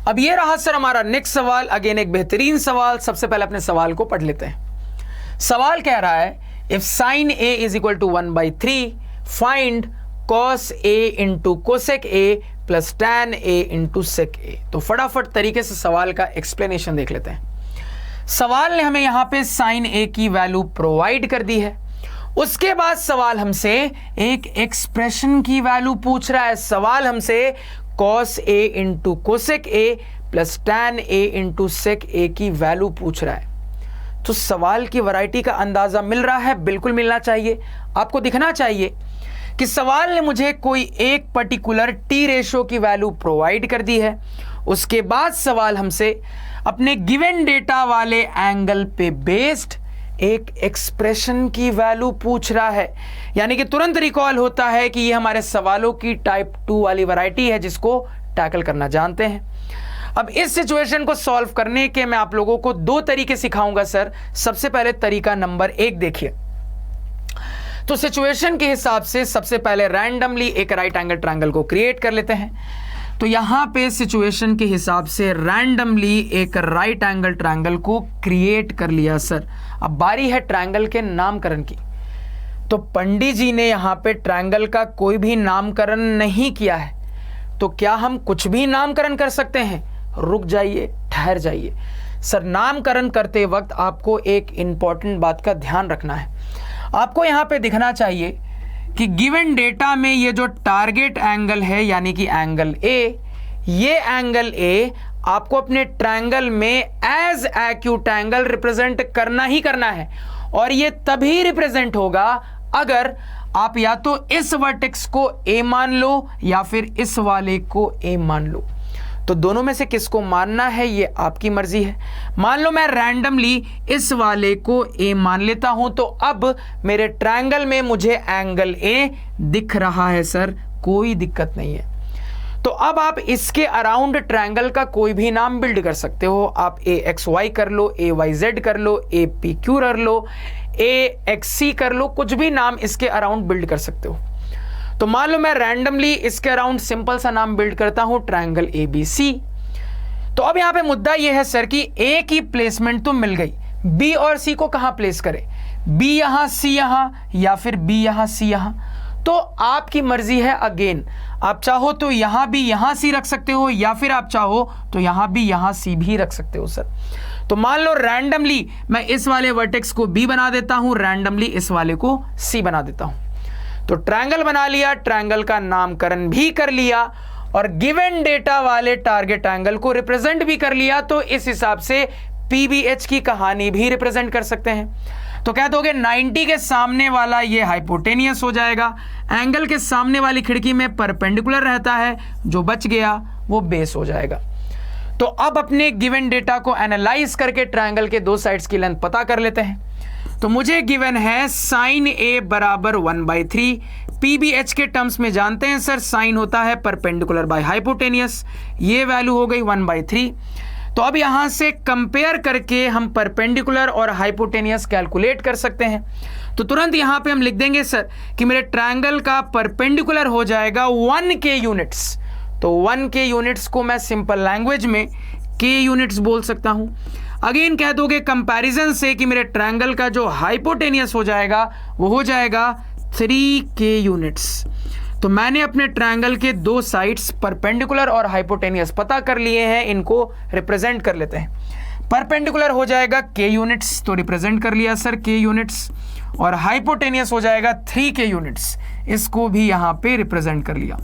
अब ये रहा सर हमारा नेक्स्ट सवाल, अगेन एक बेहतरीन सवाल। सबसे पहले अपने सवाल को पढ़ लेते हैं। सवाल कह रहा है if sine A is equal to 1/3 find cos A into cosec A plus tan A into sec A. तो फटाफट तरीके से सवाल का एक्सप्लेनेशन देख लेते हैं। सवाल ने हमें यहां पे साइन ए की वैल्यू प्रोवाइड कर दी है। उसके बाद सवाल हमसे एक एक्सप्रेशन की वैल्यू पूछ रहा है। सवाल हमसे cos A into cosec A plus tan A into sec A की वैल्यू पूछ रहा है। तो सवाल की वैरायटी का अंदाजा मिल रहा है, बिल्कुल मिलना चाहिए। आपको दिखना चाहिए कि सवाल ने मुझे कोई एक पर्टिकुलर टी रेशो की वैल्यू प्रोवाइड कर दी है। उसके बाद सवाल हमसे अपने गिवन डेटा वाले एंगल पे बेस्ड एक एक्सप्रेशन की वैल्यू पूछ रहा है। यानी कि तुरंत रिकॉल होता है कि ये हमारे सवालों की टाइप 2 वाली वैरायटी है, जिसको टैकल करना जानते हैं। अब इस सिचुएशन को सॉल्व करने के मैं आप लोगों को 2 तरीके सिखाऊंगा सर। सबसे पहले तरीका नंबर 1 देखिए। तो सिचुएशन के हिसाब से सबसे पहले रैंडमली एक राइट एंगल ट्रायंगल को क्रिएट कर लेते हैं। तो यहां पे सिचुएशन के हिसाब से रैंडमली एक राइट एंगल ट्रायंगल को क्रिएट कर लिया सर। अब बारी है ट्रायंगल के नामकरण की। तो पंडित जी ने यहां पे ट्रायंगल का कोई भी नामकरण नहीं किया है, तो क्या हम कुछ भी नामकरण कर सकते हैं? रुक जाइए, ठहर जाइए सर। नामकरण करते वक्त आपको एक इंपॉर्टेंट बात का ध्यान रखना है। आपको यहां पे दिखना चाहिए कि गिवन डेटा में ये जो टारगेट एंगल है, यानी कि एंगल ए, ये एंगल ए आपको अपने ट्रायंगल में एज एक्यूट एंगल रिप्रेजेंट करना ही करना है। और ये तभी रिप्रेजेंट होगा अगर आप या तो इस वर्टेक्स को ए मान लो या फिर इस वाले को ए मान लो। तो दोनों में से किसको मानना है ये आपकी मर्जी है। मान लो मैं रैंडमली इस वाले को ए मान लेता हूं, तो अब मेरे ट्रायंगल में मुझे एंगल ए दिख रहा है सर, कोई दिक्कत नहीं है। तो अब आप इसके अराउंड ट्रायंगल का कोई भी नाम बिल्ड कर सकते हो। आप ए एक्स वाई कर लो, ए वाई जेड कर लो, ए पी क्यू कर लो, ए एक्स सी कर लो, कुछ भी नाम इसके अराउंड बिल्ड कर सकते हो। तो मान लो मैं रैंडमली इसके अराउंड सिंपल सा नाम बिल्ड करता हूं, ट्रायंगल ए बी सी। तो अब यहां पे मुद्दा यह है सर कि ए की प्लेसमेंट तो मिल गई, बी और सी को कहां प्लेस करें? बी यहां, सी यहां, या फिर बी यहां, सी यहां। तो आपकी मर्जी है। अगेन आप चाहो तो यहां भी यहां सी रख सकते हो, या फिर आप चाहो तो यहां भी यहां सी भी रख सकते हो सर। तो मान लो रैंडमली मैं इस वाले वर्टेक्स को बी बना देता हूं, रैंडमली इस वाले को सी बना देता हूं। तो ट्रायंगल बना लिया, ट्रायंगल का नामकरण भी कर लिया और गिवन डेटा वाले टारगेट एंगल को रिप्रेजेंट भी कर लिया। तो इस हिसाब से पीबीएच की कहानी भी रिप्रेजेंट कर सकते हैं। तो क्या दोगे? 90 के सामने वाला ये हाइपोटेनियस हो जाएगा, एंगल के सामने वाली खिड़की में परपेंडिकुलर रहता है, जो बच गया वो बेस हो जाएगा। तो अब अपने गिवन डेटा को एनालाइज करके ट्रायंगल के 2 साइड्स की लेंथ पता कर लेते हैं। तो मुझे गिवन है साइन ए बराबर 1/3। पीबीएच के टर्म्स में जानते हैं सर, साइन होता है परपेंडिकुलर बाय हाइपोटेनियस। ये वैल्यू हो गई 1/3। तो अब यहां से कंपेयर करके हम परपेंडिकुलर और हाइपोटेनियस कैलकुलेट कर सकते हैं। तो तुरंत यहां पे हम लिख देंगे सर कि मेरे ट्रायंगल का परपेंडिकुलर हो जाएगा 1 के यूनिट्स। तो 1 के यूनिट्स को मैं सिंपल लैंग्वेज में के यूनिट्स बोल सकता हूं। अगेन कह दोगे कंपैरिजन से कि मेरे ट्रायंगल का जो हाइपोटेनियस हो जाएगा वो हो जाएगा 3 के यूनिट्स। तो मैंने अपने ट्रायंगल के दो साइड्स परपेंडिकुलर और हाइपोटेनियस पता कर लिए हैं, इनको रिप्रेजेंट कर लेते हैं। परपेंडिकुलर हो जाएगा k यूनिट्स, तो रिप्रेजेंट कर लिया सर k यूनिट्स, और हाइपोटेनियस हो जाएगा 3k यूनिट्स, इसको भी यहां पे रिप्रेजेंट कर लिया।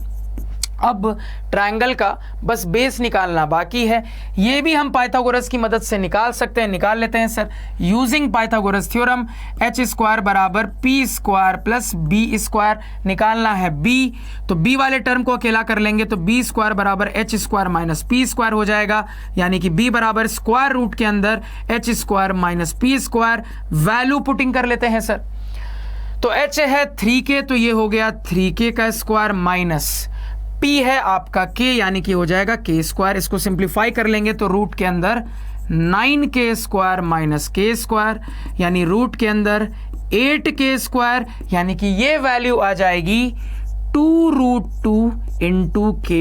अब ट्रायंगल का बस बेस निकालना बाकी है, ये भी हम पाइथागोरस की मदद से निकाल सकते हैं, निकाल लेते हैं sir. Using Pythagoras theorem H square बराबर P square plus B square, निकालना है b, तो b वाले टर्म को अकेला कर लेंगे तो बी स्क्वायर बराबर H square minus P square हो जाएगा, यानी कि b बराबर स्क्वायर रूट के अंदर H square minus P square. Value putting कर लेते हैं सर, तो h है 3k, तो ये हो गया 3k का स्क्वायर माइनस p है आपका k, यानी कि हो जाएगा k स्क्वायर। इसको सिंप्लीफाई कर लेंगे तो रूट के अंदर 9k square minus k square, यानी रूट के अंदर 8k स्क्वायर, यानी कि ये वैल्यू आ जाएगी 2√2 इंटू k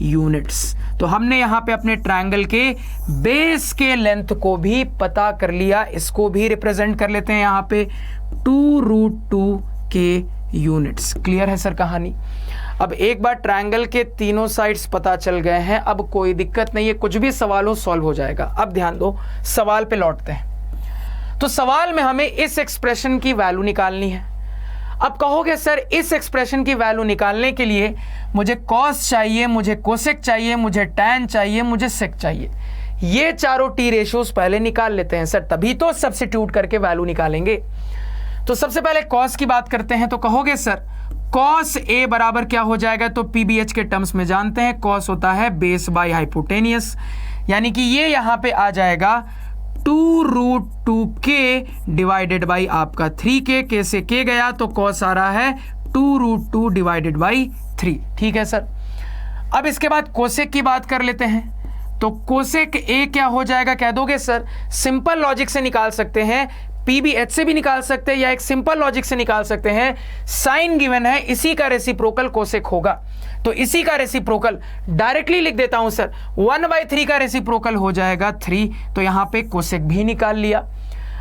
यूनिट्स। तो हमने यहाँ पे अपने ट्रायंगल के बेस के लेंथ को भी पता कर लिया, इसको भी रिप्रेजेंट कर लेते हैं यहाँ पे 2√2 k यूनिट्स। क्लियर है सर कहानी? अब एक बार ट्रायंगल के तीनों साइड्स पता चल गए हैं, अब कोई दिक्कत नहीं है, कुछ भी सवाल हो सॉल्व हो जाएगा। अब ध्यान दो, सवाल पे लौटते हैं। तो सवाल में हमें इस एक्सप्रेशन की वैल्यू निकालनी है। अब कहोगे सर इस एक्सप्रेशन की वैल्यू निकालने के लिए मुझे कॉस चाहिए, मुझे कोसेक चाहिए, मुझे टैन चाहिए, मुझे सेक चाहिए। ये चारों टी रेशियोज पहले निकाल लेते हैं सर, तभी तो सब्स्टिट्यूट करके वैल्यू निकालेंगे। तो सबसे पहले कॉस की बात करते हैं, तो कहोगे सर कॉस ए बराबर क्या हो जाएगा, तो पीबीएच के टर्म्स में जानते हैं कॉस होता है बेस बाय हाइपोटेनियस, यानी कि ये यहां पे आ जाएगा 2√2k डिवाइडेड बाई आपका 3k, k से k गया तो कॉस आ रहा है 2√2 डिवाइडेड बाई 3। ठीक है सर। अब इसके बाद कोसेक की बात कर लेते हैं, तो कोसेक ए क्या हो जाएगा कह दोगे सर? सिंपल लॉजिक से निकाल सकते हैं, पीबीएच से भी निकाल सकते हैं, या एक सिंपल लॉजिक से निकाल सकते हैं। साइन गिवन है, इसी का रेसिप्रोकल कोसेक होगा, तो इसी का रेसिप्रोकल डायरेक्टली लिख देता हूं सर, 1/3 का रेसिप्रोकल हो जाएगा 3, तो यहां पे कोसेक भी निकाल लिया।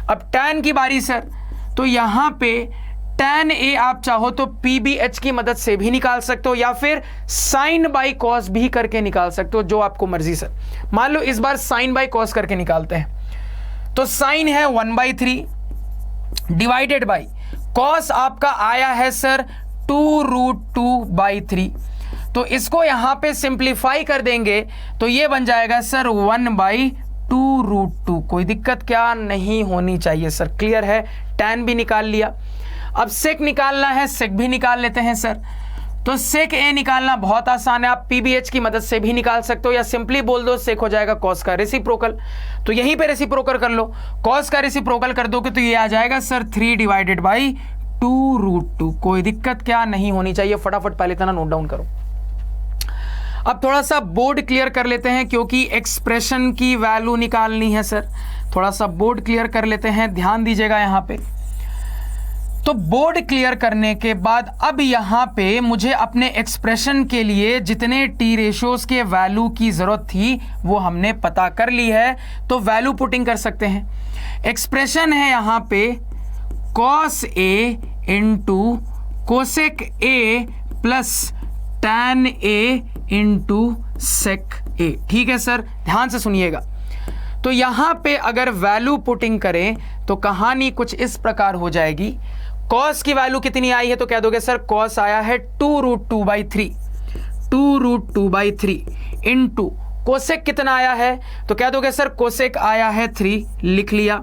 अब टैन की बारी सर, तो यहां पे टैन ए आप चाहो तो पीबीएच की मदद से भी निकाल सकते हो, या फिर साइन बाई कॉस भी करके निकाल सकते हो, जो आपको मर्जी सर। मान लो इस बार साइन बाई कॉस करके निकालते हैं, तो साइन है 1/3 डिवाइडेड बाई कॉस आपका आया है सर 2√2/3, तो इसको यहां पे सिंप्लीफाई कर देंगे तो ये बन जाएगा सर 1/2√2। कोई दिक्कत क्या नहीं होनी चाहिए सर। क्लियर है? टैन भी निकाल लिया। अब सेक निकालना है, सेक भी निकाल लेते हैं सर। तो सेक ए निकालना बहुत आसान है, आप पीबीएच की मदद से भी निकाल सकते हो, या सिंपली बोल दो सेक हो जाएगा कॉस का रेसिप्रोकल, तो यहीं पे रेसिप्रोकल कर लो। कॉस का रेसिप्रोकल कर दोगे तो ये आ जाएगा सर 3 डिवाइडेड बाई 2√2। कोई दिक्कत क्या नहीं होनी चाहिए, फटाफट पहले इतना नोट डाउन करो। अब थोड़ा सा बोर्ड क्लियर कर लेते हैं, क्योंकि एक्सप्रेशन की वैल्यू निकालनी है सर। थोड़ा सा बोर्ड क्लियर कर लेते हैं, ध्यान दीजिएगा यहां पे। तो बोर्ड क्लियर करने के बाद अब यहां पे मुझे अपने एक्सप्रेशन के लिए जितने टी रेशियोज के वैल्यू की जरूरत थी वो हमने पता कर ली है, तो वैल्यू पुटिंग कर सकते हैं। एक्सप्रेशन है यहां पे cos A into cosec A plus tan A into sec A. ठीक है सर, ध्यान से सुनिएगा। तो यहां पे अगर वैल्यू पुटिंग करें तो कहानी कुछ इस प्रकार हो जाएगी। कॉस की वैल्यू कितनी आई है, तो कह दोगे सर कॉस आया है 2√2/3, 2√2/3 इंटू कोसेक कितना आया है, तो कह दोगे सर कोसेक आया है 3, लिख लिया,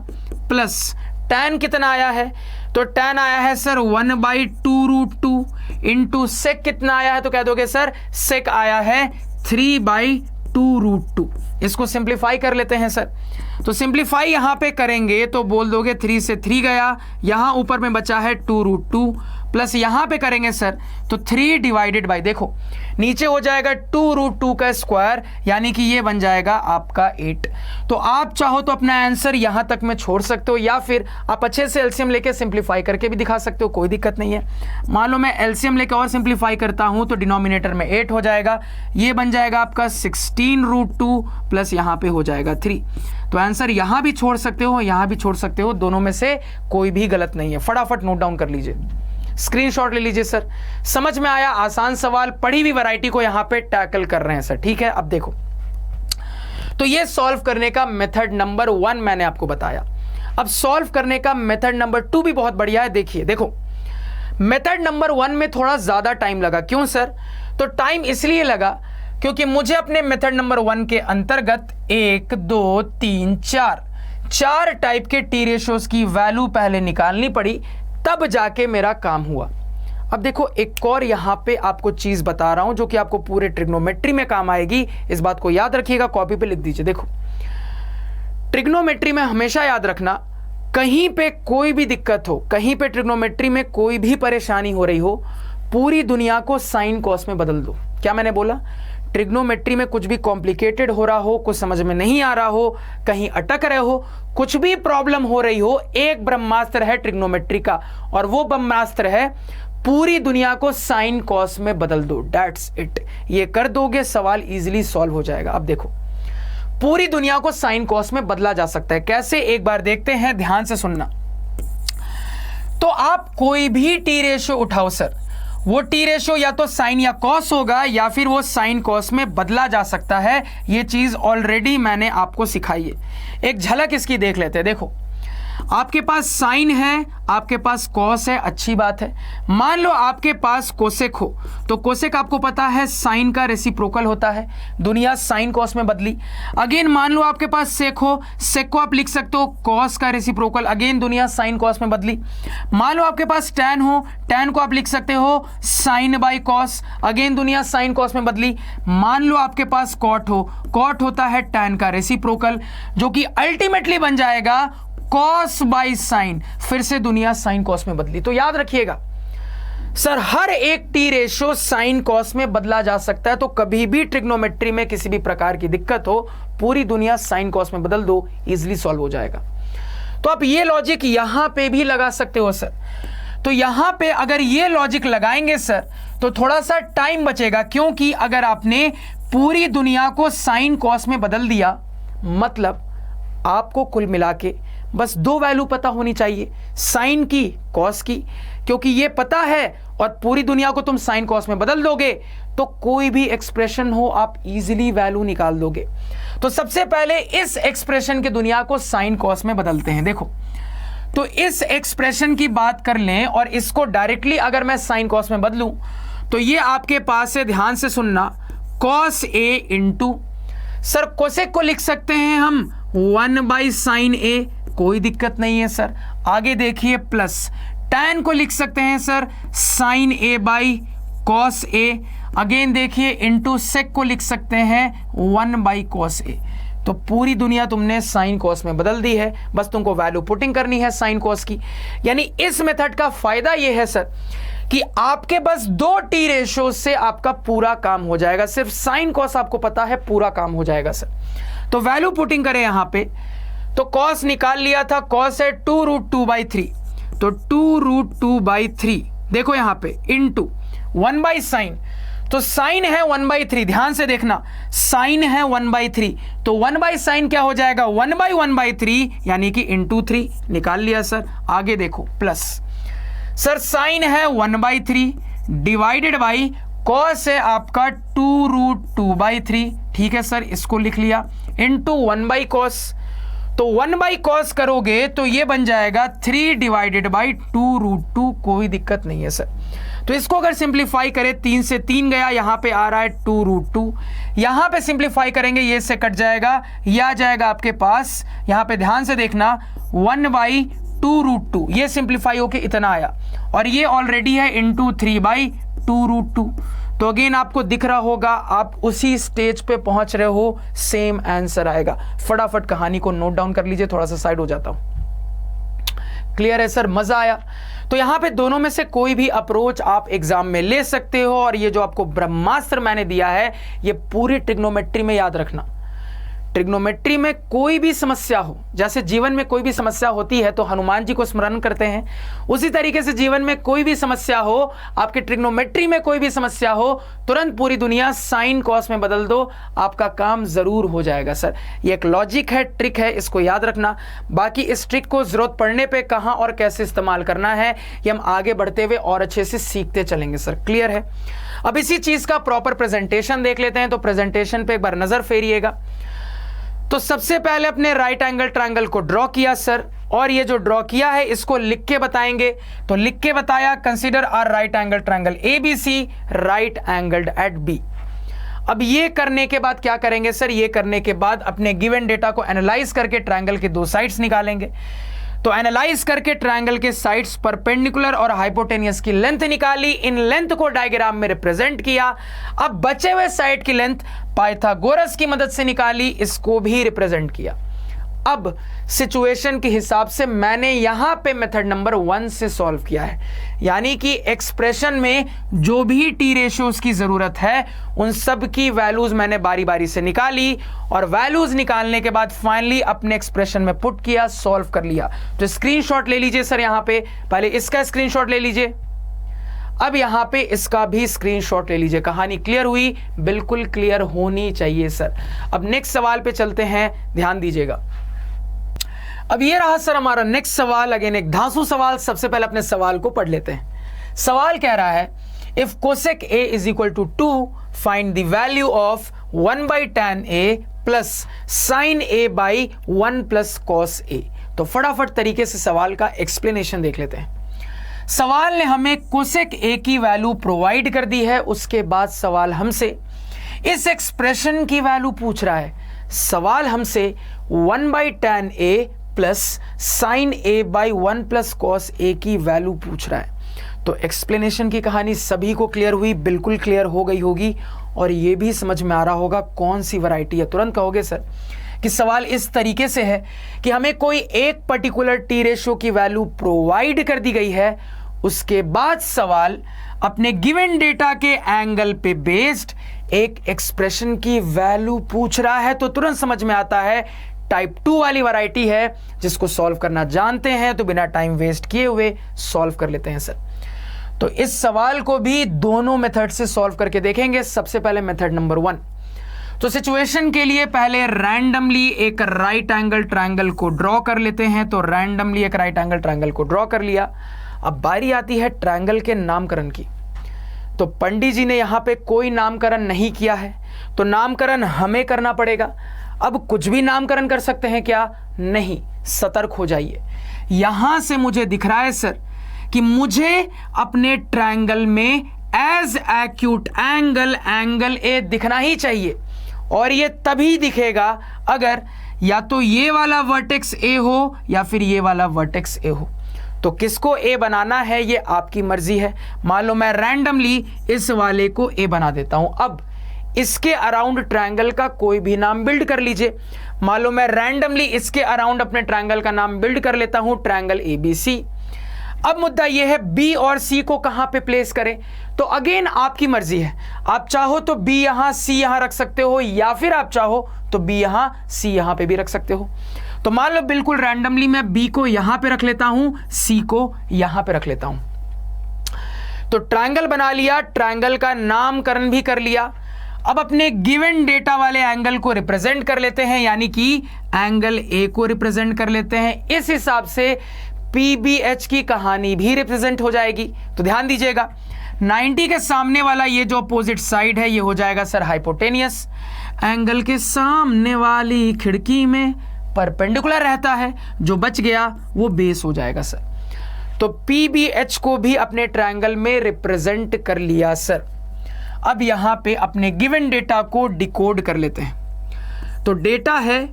प्लस टैन कितना आया है, तो टैन आया है सर 1/2√2 इंटू सेक कितना आया है, तो कह दोगे सर सेक आया है 3/2√2। इसको सिंप्लीफाई कर लेते हैं सर। तो सिंप्लीफाई यहां पे करेंगे तो बोल दोगे 3 से 3 गया, यहां ऊपर में बचा है 2√2, प्लस यहां पे करेंगे सर तो 3 डिवाइडेड बाई, देखो नीचे हो जाएगा 2√2 का स्क्वायर, यानी कि ये बन जाएगा आपका 8। तो आप चाहो तो अपना आंसर यहां तक में छोड़ सकते हो, या फिर आप अच्छे से एलसीएम लेके सिंप्लीफाई करके भी दिखा सकते हो, कोई दिक्कत नहीं है। मान लो मैं एलसीएम लेके और सिंप्लीफाई करता हूं तो डिनोमिनेटर में 8 हो जाएगा, ये बन जाएगा आपका 16√2 प्लस यहां पे हो जाएगा 3। तो आंसर यहां भी छोड़ सकते हो, यहां भी छोड़ सकते हो, दोनों में से कोई भी गलत नहीं है। फटाफट नोट डाउन कर लीजिए। स्क्रीनशॉट ले लीजिए सर। समझ में आया, आसान सवाल, पढ़ी हुई वैरायटी को यहां पे टैकल कर रहे हैं सर, ठीक है। अब देखो, तो ये सॉल्व करने का मेथड नंबर 1 मैंने आपको बताया। अब सॉल्व करने का मेथड नंबर 2 भी बहुत बढ़िया है। देखिए, देखो मेथड नंबर 1 में थोड़ा ज्यादा टाइम लगा। क्यों सर? तो टाइम इसलिए लगा क्योंकि मुझे अपने मेथड नंबर 1 के अंतर्गत 1 2 3 4 टाइप के टी रेशोज की वैल्यू पहले निकालनी पड़ी, तब जाके मेरा काम हुआ। अब देखो, एक और यहां पे आपको चीज बता रहा हूं जो कि आपको पूरे ट्रिग्नोमेट्री में काम आएगी। इस बात को याद रखिएगा, कॉपी पे लिख दीजिए। देखो, ट्रिग्नोमेट्री में हमेशा याद रखना, कहीं पे कोई भी दिक्कत हो, कहीं पे ट्रिग्नोमेट्री में कोई भी परेशानी हो रही हो, पूरी दुनिया को साइन कॉस में बदल दो। क्या मैंने बोला? ट्रिग्नोमेट्री में कुछ भी कॉम्प्लिकेटेड हो रहा हो, कुछ समझ में नहीं आ रहा हो, कहीं अटक रहे हो, कुछ भी प्रॉब्लम हो रही हो, एक ब्रह्मास्त्र है ट्रिग्नोमेट्री का, और वो ब्रह्मास्त्र है पूरी दुनिया को साइन कॉस में बदल दो। That's it. ये कर दोगे, सवाल इजीली सॉल्व हो जाएगा। अब देखो, पूरी दुनिया को साइन कॉस में बदला जा सकता है। कैसे? एक बार देखते हैं, ध्यान से सुनना। तो आप कोई भी टी रेशो उठाओ सर, वो टी रेशो या तो साइन या कॉस होगा, या फिर वो साइन कॉस में बदला जा सकता है। ये चीज ऑलरेडी मैंने आपको सिखाई है। एक झलक इसकी देख लेते हैं। देखो, आपके पास साइन है, आपके पास कॉस है, अच्छी बात है। मान लो आपके पास कोसेक हो, तो कोसेक आपको पता है साइन का रेसिप्रोकल होता है, दुनिया साइन कॉस में बदली। अगेन मान लो आपके पास सेक हो, सेक को आप लिख सकते हो कॉस का रेसिप्रोकल, अगेन दुनिया साइन कॉस में बदली। मान लो आपके पास टैन हो, टैन को आप लिख सकते हो साइन बाई कॉस, अगेन दुनिया साइन कॉस में बदली। मान लो आपके पास कॉट हो, कॉट होता है टैन का रेसिप्रोकल, जो कि अल्टीमेटली बन जाएगा कॉस बाई साइन, फिर से दुनिया साइन कॉस में बदली। तो याद रखिएगा सर, हर एक टी रेशो साइन कॉस में बदला जा सकता है। तो कभी भी ट्रिग्नोमेट्री में किसी भी प्रकार की दिक्कत हो, पूरी दुनिया साइन कॉस में बदल दो, इजीली सॉल्व हो जाएगा। तो आप ये लॉजिक यहां पे भी लगा सकते हो सर। तो यहां पे अगर ये लॉजिक लगाएंगे सर, तो थोड़ा सा टाइम बचेगा, क्योंकि अगर आपने पूरी दुनिया को साइन कॉस में बदल दिया, मतलब आपको कुल मिला के बस 2 वैल्यू पता होनी चाहिए, साइन की, कॉस की। क्योंकि ये पता है और पूरी दुनिया को तुम साइन कॉस में बदल दोगे, तो कोई भी एक्सप्रेशन हो आप इजीली वैल्यू निकाल दोगे। तो सबसे पहले इस एक्सप्रेशन की दुनिया को साइन कॉस में बदलते हैं। देखो, तो इस एक्सप्रेशन की बात कर लें और इसको डायरेक्टली अगर मैं साइन कॉस में बदलूं, तो ये आपके पास है, ध्यान से सुनना, cos A into, sir cosec को लिख सकते हैं हम 1 बाई साइन ए, कोई दिक्कत नहीं है सर। आगे देखिए, प्लस टैन को लिख सकते हैं sir sine A by cos A, again देखिए इंटू सेक को लिख सकते हैं 1 बाई कॉस ए। तो पूरी दुनिया तुमने साइन कॉस में बदल दी है, बस तुमको वैल्यू पुटिंग करनी है साइन कॉस की। यानी इस मेथड का फायदा यह है सर कि आपके बस 2 टी रेशो से आपका पूरा काम हो जाएगा। सिर्फ साइन कॉस आपको पता है, पूरा काम हो जाएगा सर। तो वैल्यू पुटिंग करें यहां पे, तो कॉस निकाल लिया था, कॉस है 2√2/3, तो 2√2/3 देखो यहां पे इंटू 1 बाई साइन, तो साइन है 1/3, ध्यान से देखना, साइन है 1/3, तो 1 बाई साइन क्या हो जाएगा 1/1/3, यानी कि इंटू 3 निकाल लिया सर। आगे देखो, प्लस सर साइन है 1/3 डिवाइडेड बाई कॉस है आपका 2√2/3, ठीक है सर, इसको लिख लिया, इंटू 1 बाई कॉस, तो 1 बाई कॉस करोगे तो ये बन जाएगा 3 डिवाइडेड बाई 2√2, कोई दिक्कत नहीं है सर। तो इसको अगर सिंप्लीफाई करें, 3 से 3 गया, यहां पे आ रहा है 2√2, यहां पे सिंप्लीफाई करेंगे, ये से कट जाएगा, ये आ जाएगा आपके पास, यहां पे ध्यान से देखना 1 बाई 2√2, ये सिंप्लीफाई होके इतना आया, और ये ऑलरेडी है इंटू 3 बाई 2√2। तो अगेन आपको दिख रहा होगा, आप उसी स्टेज पे पहुंच रहे हो, सेम आंसर आएगा। फटाफट कहानी को नोट डाउन कर लीजिए, थोड़ा सा साइड हो जाता हूं। क्लियर है सर, मजा आया? तो यहां पे दोनों में से कोई भी अप्रोच आप एग्जाम में ले सकते हो, और ये जो आपको ब्रह्मास्त्र मैंने दिया है, ये पूरी ट्रिग्नोमेट्री में याद रखना, ट्रिग्नोमेट्री में कोई भी समस्या हो, जैसे जीवन में कोई भी समस्या होती है तो हनुमान जी को स्मरण करते हैं, उसी तरीके से जीवन में कोई भी समस्या हो, आपके ट्रिग्नोमेट्री में कोई भी समस्या हो, तुरंत पूरी दुनिया साइन कॉस में बदल दो, आपका काम जरूर हो जाएगा सर। ये एक लॉजिक है, ट्रिक है, इसको याद रखना। बाकी इस ट्रिक को जरूरत पड़ने पे कहां और कैसे इस्तेमाल करना है ये हम आगे बढ़ते हुए और अच्छे से सीखते चलेंगे सर। क्लियर है? अब इसी चीज का प्रॉपर प्रेजेंटेशन देख लेते हैं। तो प्रेजेंटेशन पे एक बार नजर फेरिएगा। तो सबसे पहले अपने राइट एंगल ट्रायंगल को ड्रॉ किया सर, और ये जो ड्रॉ किया है इसको लिख के बताएंगे। तो लिख के बताया, consider are right angle triangle ABC right angled at B। अब ये करने के बाद क्या करेंगे सर? ये करने के बाद अपने गिवन डेटा को एनालाइज करके ट्रायंगल के दो साइड्स निकालेंगे। तो एनालाइज करके ट्रायंगल के साइड्स परपेंडिकुलर और हाइपोटेनियस की लेंथ निकाली, इन लेंथ को डायग्राम में रिप्रेजेंट किया। अब बचे हुए साइड की लेंथ पाइथागोरस की मदद से निकाली, इसको भी रिप्रेजेंट किया। अब सिचुएशन के हिसाब से मैंने यहां पे मेथड नंबर 1 से सॉल्व किया है, यानी कि एक्सप्रेशन में जो भी टी रेशियोज की जरूरत है उन सब की वैल्यूज मैंने बारी बारी से निकाली, और वैल्यूज निकालने के बाद फाइनली अपने एक्सप्रेशन में पुट किया, सॉल्व कर लिया। तो स्क्रीनशॉट ले लीजिए सर, यहां पे पहले इसका स्क्रीनशॉट ले लीजिए, अब यहां पे इसका भी स्क्रीनशॉट ले लीजिए। कहानी क्लियर हुई? बिल्कुल क्लियर होनी चाहिए सर। अब नेक्स्ट सवाल पे चलते हैं, ध्यान दीजिएगा। अब ये रहा सर हमारा नेक्स्ट सवाल, अगेन एक धांसू सवाल। सबसे पहले अपने सवाल को पढ़ लेते हैं। सवाल कह रहा है if cosec A is equal to 2 find the value of 1/tan A plus sine A by 1 plus cos A। तो फटाफट तरीके से सवाल का एक्सप्लेनेशन देख लेते हैं। सवाल ने हमें कोसेक A की वैल्यू प्रोवाइड कर दी है, उसके बाद सवाल हमसे इस एक्सप्रेशन की वैल्यू पूछ रहा है। सवाल हमसे 1/tan A plus sine A by 1 plus cos A की वैल्यू पूछ रहा है। तो एक्सप्लेनेशन की कहानी सभी को क्लियर हुई, बिल्कुल क्लियर हो गई होगी, और ये भी समझ में आ रहा होगा कौन सी वैरायटी है। तुरंत कहोगे सर कि सवाल इस तरीके से है कि हमें कोई एक पर्टिकुलर टी रेशियो की वैल्यू प्रोवाइड कर दी गई है, उसके बाद सवाल अपने गिवन डेटा के एंगल पे बेस्ड एक एक्सप्रेशन की वैल्यू पूछ रहा है। तो तुरंत समझ में आता है टाइप 2 वाली वैरायटी है, जिसको सॉल्व करना जानते हैं तो बिना टाइम वेस्ट किए हुए सॉल्व कर लेते हैं सर। तो इस सवाल को भी दोनों मेथड से सॉल्व करके देखेंगे। सबसे पहले मेथड नंबर 1। तो सिचुएशन के लिए पहले रैंडमली एक राइट एंगल ट्रायंगल को ड्रॉ कर लेते हैं। तो रैंडमली एक राइट एंगल ट्रायंगल को ड्रॉ कर लिया। अब बारी आती है ट्रायंगल के नामकरण की। तो पंडित जी ने यहां पे कोई नामकरण नहीं किया है, तो नामकरण हमें करना पड़ेगा। अब कुछ भी नामकरण कर सकते हैं क्या? नहीं, सतर्क हो जाइए। यहां से मुझे दिख रहा है सर कि मुझे अपने ट्रायंगल में एज एक्यूट एंगल ए दिखना ही चाहिए, और ये तभी दिखेगा अगर या तो ये वाला वर्टेक्स ए हो या फिर ये वाला वर्टेक्स ए हो। तो किसको ए बनाना है ये आपकी मर्जी है। मान लो मैं रैंडमली इस वाले को ए बना देता हूं। अब इसके अराउंड ट्रायंगल का कोई भी नाम बिल्ड कर लीजिए। मान लो मैं रैंडमली इसके अराउंड अपने ट्रायंगल का नाम बिल्ड कर लेता हूं, ट्रायंगल ABC। अब मुद्दा यह है B और C को कहां पे प्लेस करें। तो अगेन आपकी मर्जी है, आप चाहो तो B यहां C यहां रख सकते हो, या फिर आप चाहो तो B यहां C यहां पे भी रख सकते हो। तो मान लो बिल्कुल रैंडमली मैं B को यहां पे रख लेता हूं, C को यहां पे रख लेता हूं। तो ट्रायंगल बना लिया, ट्रायंगल का नामकरण भी कर लिया। अब अपने गिवन डेटा वाले एंगल को रिप्रेजेंट कर लेते हैं, यानी कि एंगल A को रिप्रेजेंट कर लेते हैं। इस हिसाब से PBH की कहानी भी रिप्रेजेंट हो जाएगी। तो ध्यान दीजिएगा, 90 के सामने वाला ये जो अपोजिट साइड है ये हो जाएगा सर हाइपोटेनियस। एंगल के सामने वाली खिड़की में परपेंडिकुलर रहता है, जो बच गया वो बेस हो जाएगा सर। तो PBH को भी अपने ट्रायंगल में रिप्रेजेंट कर लिया सर। अब यहां पे अपने गिवन डेटा को डिकोड कर लेते हैं। तो डेटा है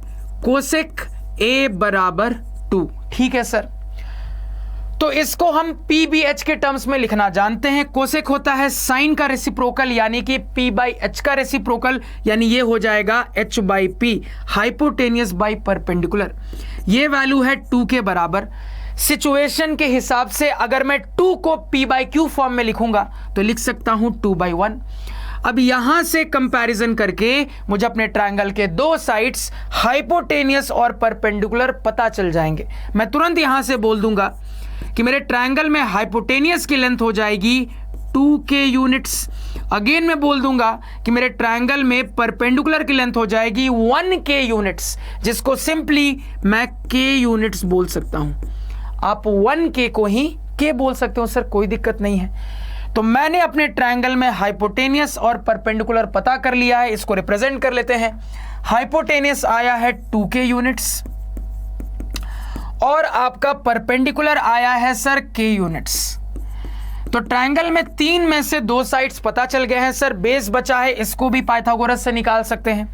कोसेक A बराबर 2, ठीक है सर। तो इसको हम PBH के टर्म्स में लिखना जानते हैं। कोसेक होता है साइन का रेसिप्रोकल, यानी कि P/H का रेसिप्रोकल, यानी ये हो जाएगा H/P, हाइपोटेनियस बाई परपेंडिकुलर। ये वैल्यू है 2 के बराबर। सिचुएशन के हिसाब से अगर मैं 2 को P/Q फॉर्म में लिखूंगा तो लिख सकता हूं 2/1। अब यहां से कंपैरिजन करके मुझे अपने ट्रायंगल के दो साइड्स हाइपोटेनियस और परपेंडिकुलर पता चल जाएंगे। मैं तुरंत यहां से बोल दूंगा कि मेरे ट्रायंगल में हाइपोटेनियस की लेंथ हो जाएगी 2k यूनिट्स। अगेन मैं बोल दूंगा कि मेरे ट्रायंगल में परपेंडिकुलर की लेंथ हो जाएगी 1k यूनिट्स, जिसको सिंपली मैं k यूनिट्स बोल सकता हूं। आप 1k को ही k बोल सकते हो सर, कोई दिक्कत नहीं है। तो मैंने अपने ट्रायंगल में हाइपोटेनियस और परपेंडिकुलर पता कर लिया है, इसको रिप्रेजेंट कर लेते हैं। हाइपोटेनियस आया है 2k यूनिट्स और आपका परपेंडिकुलर आया है सर k यूनिट्स। तो ट्रायंगल में 3 में से 2 साइड्स पता चल गए हैं सर, बेस बचा है, इसको भी पाइथागोरस से निकाल सकते हैं।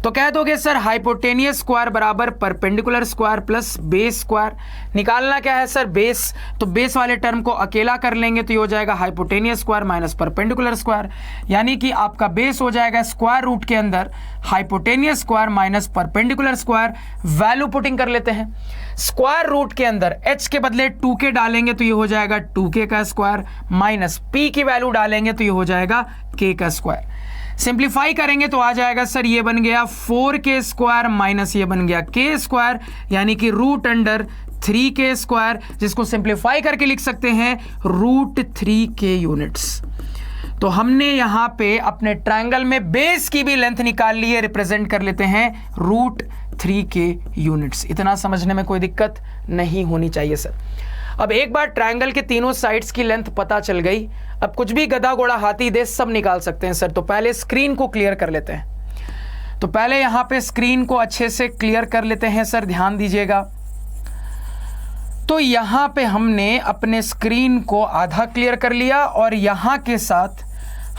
तो कह दोगे सर हाइपोटेनियस स्क्वायर बराबर perpendicular square plus base square. निकालना क्या है सर, बेस। तो बेस वाले टर्म को अकेला कर लेंगे तो ये हो जाएगा hypotenuse square minus perpendicular square, यानी कि आपका बेस हो जाएगा स्क्वायर रूट के अंदर hypotenuse square minus perpendicular square. Value putting कर लेते हैं। स्क्वायर रूट के अंदर h के बदले 2k डालेंगे तो ये हो जाएगा 2k का स्क्वायर, माइनस p की वैल्यू डालेंगे तो ये हो जाएगा k का स्क्वायर। सिंप्लीफाई करेंगे तो आ जाएगा सर, ये बन गया 4k स्क्वायर माइनस ये बन गया k स्क्वायर, यानी कि रूट अंडर 3k स्क्वायर, जिसको सिंप्लीफाई करके लिख सकते हैं रूट 3k यूनिट्स। तो हमने यहां पे अपने ट्रायंगल में बेस की भी लेंथ निकाल ली है, रिप्रेजेंट कर लेते हैं रूट 3k यूनिट्स। इतना समझने में कोई दिक्कत नहीं होनी चाहिए सर। अब एक बार ट्रायंगल के तीनों साइड्स की लेंथ पता चल गई, अब कुछ भी गधा घोड़ा हाथी दे सब निकाल सकते हैं सर। तो पहले स्क्रीन को क्लियर कर लेते हैं। तो पहले यहां पे स्क्रीन को अच्छे से क्लियर कर लेते हैं सर, ध्यान दीजिएगा। तो यहां पे हमने अपने स्क्रीन को आधा क्लियर कर लिया और यहां के साथ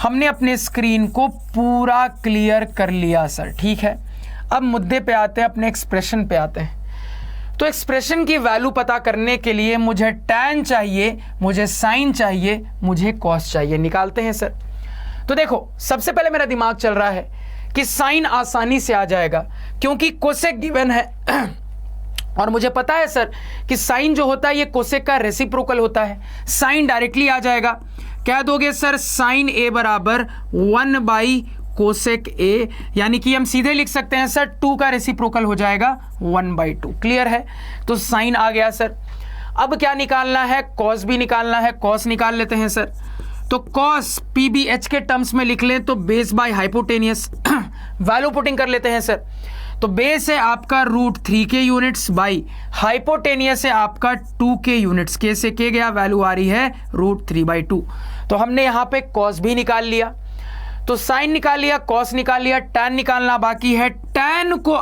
हमने अपने स्क्रीन को पूरा क्लियर कर लिया सर, ठीक है। अब मुद्दे पे आते हैं, अपने एक्सप्रेशन पे आते हैं। तो एक्सप्रेशन की वैल्यू पता करने के लिए मुझे tan चाहिए, मुझे sin चाहिए, मुझे cos चाहिए। निकालते हैं सर। तो देखो, सबसे पहले मेरा दिमाग चल रहा है कि sin आसानी से आ जाएगा क्योंकि कोसेक गिवन है और मुझे पता है सर कि sin जो होता है ये कोसेक का रेसिप्रोकल होता है। sin डायरेक्टली आ जाएगा। कह दोगे सर sin a बराबर 1 बाई कोसेक ए, यानी कि हम सीधे लिख सकते हैं सर 2 का रेसिप्रोकल हो जाएगा 1/2। क्लियर है। तो साइन आ गया सर। अब क्या निकालना है, कॉस भी निकालना है। कॉस निकाल लेते हैं सर। तो कॉस पीबीएच के टर्म्स में लिख लें तो base by hypotenuse. Value putting कर लेते हैं सर। तो बेस है आपका root 3k units by hypotenuse है आपका 2k यूनिट्स। के से के गया, वैल्यू आ रही है रूट 3/2। तो हमने यहां पे कॉस भी निकाल लिया, तो साइन निकाल लिया, कॉस निकाल लिया, टैन निकालना बाकी है। टैन को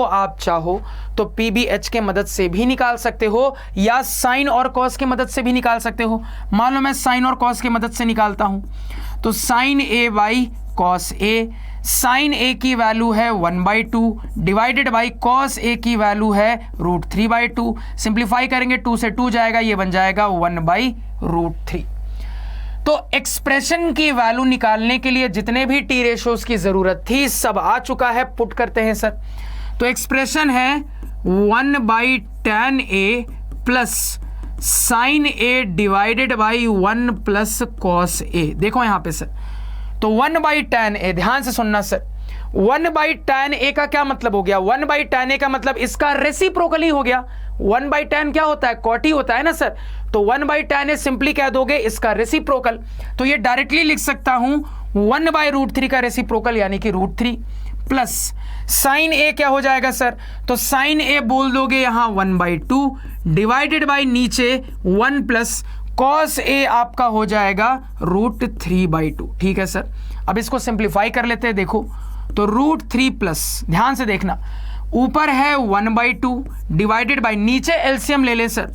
आप चाहो तो पीबीएच के मदद से भी निकाल सकते हो या साइन और कॉस के मदद से भी निकाल सकते हो। मान लो मैं साइन और कॉस की मदद से निकालता हूं तो sine A by cos A, sine A की वैल्यू है 1/2 डिवाइडेड बाई कॉस ए की वैल्यू है रूट 3/2। सिंप्लीफाई करेंगे 2 से 2 जाएगा, ये बन जाएगा 1/√3। तो एक्सप्रेशन की वैल्यू निकालने के लिए जितने भी टी रेशोज की जरूरत थी सब आ चुका है, पुट करते हैं सर। तो एक्सप्रेशन है 1/tan a plus sine A divided by 1 plus cos A. देखो यहां पे सर, तो 1/tan a, ध्यान से सुनना सर, 1/tan a का क्या मतलब हो गया, 1/tan a का मतलब इसका रेसिप्रोकल ही हो गया। 1/tan क्या होता है, कॉट ही होता है ना सर। तो 1/tan a सिंपली कह दोगे इसका रेसिप्रोकल। तो ये डायरेक्टली लिख सकता हूं 1/√3 का रेसिप्रोकल यानी कि √3 प्लस साइन ए क्या हो जाएगा सर, तो साइन ए बोल दोगे यहां 1/2 डिवाइडेड बाई नीचे 1 प्लस कॉस ए आपका हो जाएगा √3/2। ठीक है सर। अब इसको सिंप्लीफाई कर लेते हैं। देखो तो √3 प्लस, ध्यान से देखना, ऊपर है 1/2 डिवाइडेड बाई नीचे एलसीएम ले ले सर,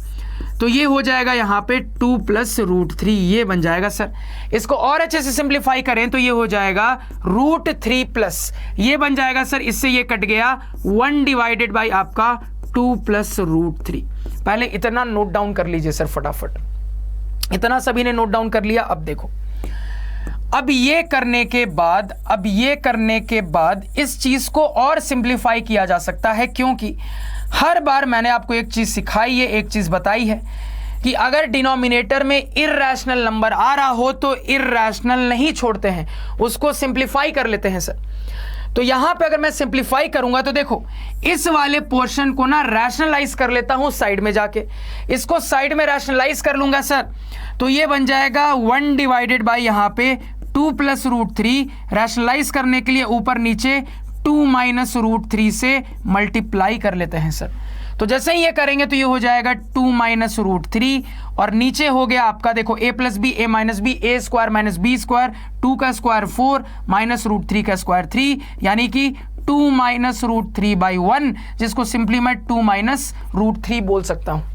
तो ये हो जाएगा यहां पे 2 प्लस √3, ये बन जाएगा सर। इसको और अच्छे से सिंप्लीफाई करें तो ये हो जाएगा √3 प्लस, ये बन जाएगा सर, इससे ये कट गया 1 डिवाइडेड बाई आपका 2 प्लस √3। पहले इतना नोट डाउन कर लीजिए सर फटाफट। इतना सभी ने नोट डाउन कर लिया। अब देखो, अब ये करने के बाद इस चीज को और सिंप्लीफाई किया जा सकता है, क्योंकि हर बार मैंने आपको एक चीज सिखाई है, एक चीज बताई है कि अगर डिनोमिनेटर में इर्रेशनल नंबर आ रहा हो तो इर्रेशनल नहीं छोड़ते हैं, उसको सिंप्लीफाई कर लेते हैं सर। तो यहां पे अगर मैं सिंप्लीफाई करूंगा तो देखो इस वाले पोर्शन को ना रैशनलाइज कर लेता हूं साइड में जाके, इसको साइड में रैशनलाइज कर लूंगा सर, तो ये बन जाएगा 1 डिवाइडेड बाई यहां पे 2 प्लस √3, रैशनलाइज करने के लिए ऊपर नीचे 2 माइनस √3 से मल्टीप्लाई कर लेते हैं सर। तो जैसे ही ये करेंगे तो ये हो जाएगा 2 माइनस √3 और नीचे हो गया आपका देखो a plus B a minus b a square minus B square, 2 का स्क्वायर 4 माइनस √3 का स्क्वायर 3, यानी कि 2 माइनस √3/1, जिसको सिंपली मैं 2 माइनस √3 बोल सकता हूं।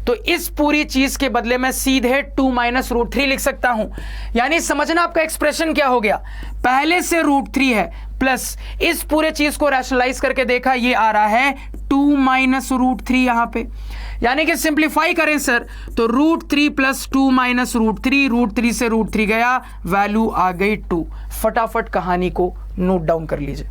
तो इस पूरी चीज के बदले में सीधे 2 माइनस √3 लिख सकता हूं। यानी समझना आपका एक्सप्रेशन क्या हो गया, पहले से √3 है प्लस इस पूरे चीज को रैशनलाइज करके देखा, ये आ रहा है 2 माइनस √3 यहां पे, यानी कि सिंप्लीफाई करें सर तो √3 प्लस 2 माइनस √3, √3 से √3 गया, वैल्यू आ गई 2। फटाफट कहानी को नोट डाउन कर लीजिए।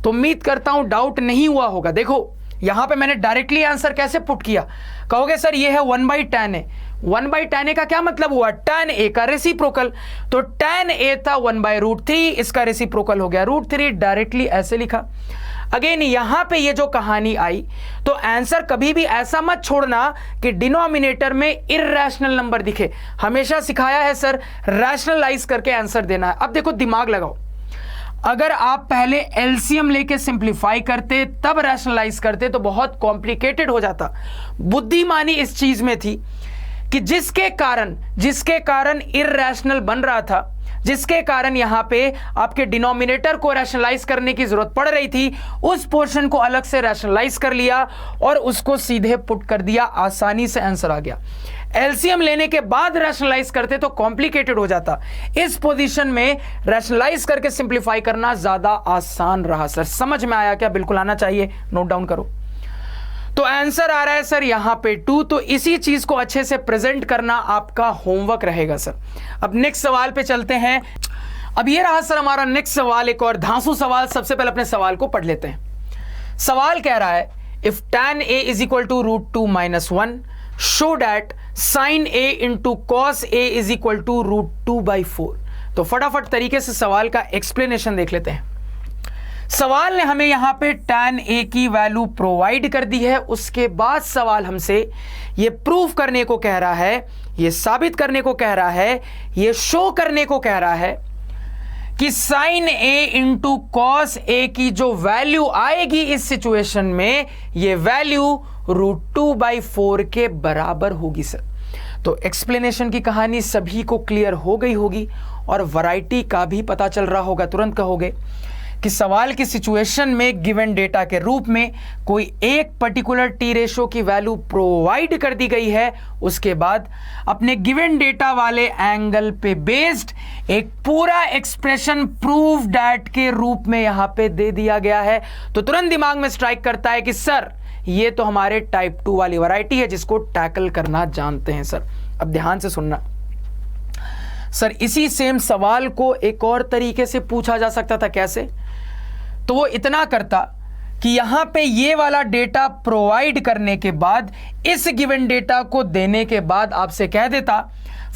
तो उम्मीद करता हूं डाउट नहीं हुआ होगा। देखो यहां पे मैंने डायरेक्टली आंसर कैसे पुट किया, कहोगे सर ये है 1/tan a, 1/tan a का क्या मतलब हुआ, tan a का रेसिप्रोकल, तो tan a था 1/√3, इसका रेसिप्रोकल हो गया √3, डायरेक्टली ऐसे लिखा। अगेन यहां पे ये जो कहानी आई, तो आंसर कभी भी ऐसा मत छोड़ना कि डिनोमिनेटर में इर्रेशनल नंबर दिखे, हमेशा सिखाया है सर रैशनलाइज करके आंसर देना है। अब देखो दिमाग लगाओ, अगर आप पहले एलसीएम लेके सिंप्लीफाई करते तब रैशनलाइज करते तो बहुत कॉम्प्लिकेटेड हो जाता। बुद्धिमानी इस चीज में थी कि जिसके कारण इर्रेशनल बन रहा था, जिसके कारण यहां पे आपके डिनोमिनेटर को रैशनलाइज करने की जरूरत पड़ रही थी, उस पोर्शन को अलग से रैशनलाइज कर लिया और उसको सीधे पुट कर दिया, आसानी से आंसर आ गया। एलसीएम लेने के बाद रैशनलाइज करते तो कॉम्प्लिकेटेड हो जाता, इस पोजीशन में रैशनलाइज करके सिंप्लीफाई करना ज्यादा आसान रहा। सर समझ में आया क्या? बिल्कुल आना चाहिए, नोट डाउन करो। तो आंसर आ रहा है सर यहां पे 2, तो इसी चीज को अच्छे से प्रेजेंट करना आपका होमवर्क रहेगा सर। अब नेक्स्ट सवाल पे चलते हैं। अब ये रहा सर हमारा नेक्स्ट सवाल, एक और धांसू सवाल। सबसे पहले अपने सवाल को पढ़ लेते हैं। सवाल कह रहा है if tan a is equal to √2 - 1 show that sin a into cos a is equal to √2/4। तो फटाफट तरीके से सवाल का एक्सप्लेनेशन देख लेते हैं। सवाल ने हमें यहां पे tan a की वैल्यू प्रोवाइड कर दी है, उसके बाद सवाल हमसे ये प्रूफ करने को कह रहा है, ये साबित करने को कह रहा है, ये शो करने को कह रहा है कि sin a into cos a की जो वैल्यू आएगी इस सिचुएशन में, ये वैल्यू √2/4 के बराबर होगी सर। तो एक्सप्लेनेशन की कहानी सभी को क्लियर हो गई होगी और वैरायटी का भी पता चल रहा होगा। तुरंत कहोगे कि सवाल की सिचुएशन में गिवन डेटा के रूप में कोई एक पर्टिकुलर टी रेशो की वैल्यू प्रोवाइड कर दी गई है, उसके बाद अपने गिवन डेटा वाले एंगल पे बेस्ड एक पूरा एक्सप्रेशन प्रूफ डैट के रूप में यहां पे दे दिया गया है। तो तुरंत दिमाग में स्ट्राइक करता है कि सर ये तो हमारे टाइप 2 वाली वैरायटी है जिसको टैकल करना जानते हैं सर। अब ध्यान से सुनना सर, इसी सेम सवाल को एक और तरीके से पूछा जा सकता था। कैसे? तो वो इतना करता कि यहां पे ये वाला डेटा प्रोवाइड करने के बाद, इस गिवन डेटा को देने के बाद आपसे कह देता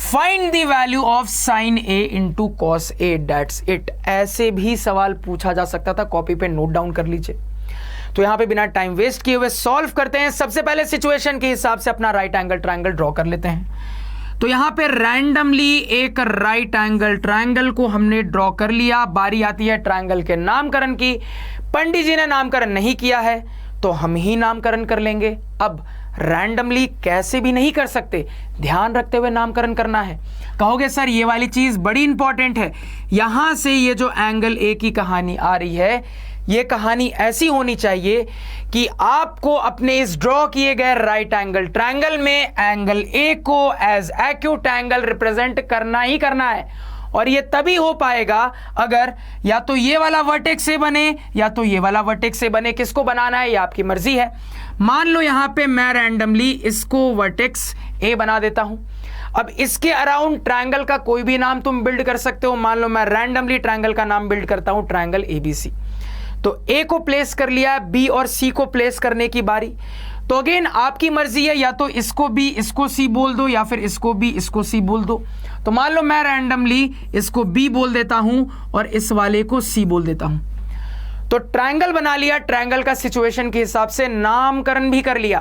find the value of sin a into cos a, that's it. ऐसे भी सवाल पूछा जा सकता था, कॉपी पे नोट डाउन कर लीजिए। तो यहां पे बिना टाइम वेस्ट किए हुए सॉल्व करते हैं। सबसे पहले सिचुएशन के हिसाब से अपना राइट एंगल ट्रायंगल ड्रॉ कर लेते हैं। तो यहां पे रैंडमली एक राइट एंगल ट्रायंगल को हमने ड्रॉ कर लिया। बारी आती है ट्रायंगल के नामकरण की। पंडित जी ने नामकरण नहीं किया है तो हम ही नामकरण कर लेंगे। अब रैंडमली कैसे भी नहीं कर सकते, ध्यान रखते हुए नामकरण करना है। कहोगे सर ये वाली चीज बड़ी इंपॉर्टेंट है, यहां से ये जो एंगल ए की कहानी आ रही है, ये कहानी ऐसी होनी चाहिए कि आपको अपने इस ड्रॉ किए गए राइट एंगल ट्रायंगल में एंगल ए को एज एक्यूट एंगल रिप्रेजेंट करना ही करना है। और ये तभी हो पाएगा अगर या तो ये वाला वर्टेक्स से बने या तो ये वाला वर्टेक्स से बने। किसको बनाना है ये आपकी मर्जी है। मान लो यहां पे मैं रैंडमली इसको वर्टेक्स ए बना देता हूं। अब इसके अराउंड ट्रायंगल का कोई भी नाम तुम बिल्ड कर सकते हो। मान लो मैं रैंडमली ट्रायंगल का नाम बिल्ड करता हूं ट्रायंगल एबीसी। तो ए को प्लेस कर लिया, बी और सी को प्लेस करने की बारी। तो अगेन आपकी मर्जी है, या तो इसको बी इसको सी बोल दो, या फिर इसको बी इसको सी बोल दो। तो मान लो मैं रैंडमली इसको बी बोल देता हूं और इस वाले को सी बोल देता हूं। तो ट्रायंगल बना लिया, ट्रायंगल का सिचुएशन के हिसाब से नामकरण भी कर लिया।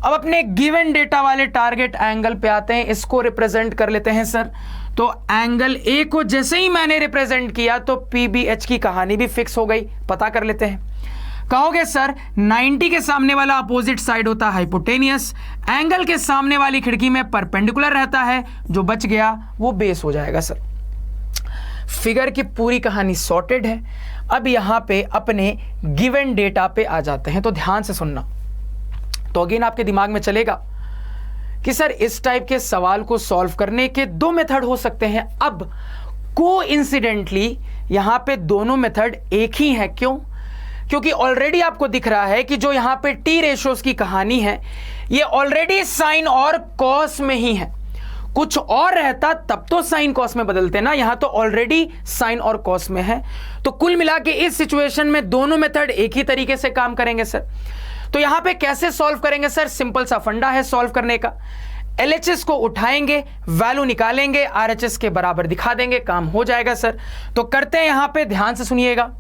अब अपने गिवन डेटा वाले टारगेट एंगल पे आते हैं, इसको रिप्रेजेंट कर लेते हैं सर। तो एंगल ए को जैसे ही मैंने रिप्रेजेंट किया तो पीबीएच की कहानी भी फिक्स हो गई। पता कर लेते हैं। कहोगे सर 90 के सामने वाला अपोजिट साइड होता है हाइपोटेनियस, एंगल के सामने वाली खिड़की में परपेंडिकुलर रहता है, जो बच गया वो बेस हो जाएगा सर। फिगर की पूरी कहानी सॉर्टेड है। अब यहां पे अपने गिवन डेटा पे आ जाते हैं, तो ध्यान से सुनना। तो अगेन आपके दिमाग में चलेगा कि सर इस टाइप के सवाल को सॉल्व करने के दो मेथड हो सकते हैं। अब कोइंसिडेंटली यहां पे दोनों मेथड एक ही है। क्यों? क्योंकि ऑलरेडी आपको दिख रहा है कि जो यहां पे टी रेशियोज की कहानी है ये ऑलरेडी साइन और कॉस में ही है। कुछ और रहता तब तो साइन कॉस में बदलते ना, यहां तो ऑलरेडी साइन और कॉस में है। तो कुल मिला के इस सिचुएशन में दोनों मेथड एक ही तरीके से काम करेंगे सर। तो यहां पे कैसे सॉल्व करेंगे सर? सिंपल सा फंडा है सॉल्व करने का। एलएचएस को उठाएंगे, वैल्यू निकालेंगे, आरएचएस के बराबर दिखा देंगे, काम हो जाएगा सर। तो करते हैं यहां पे, ध्यान से सुनिएगा।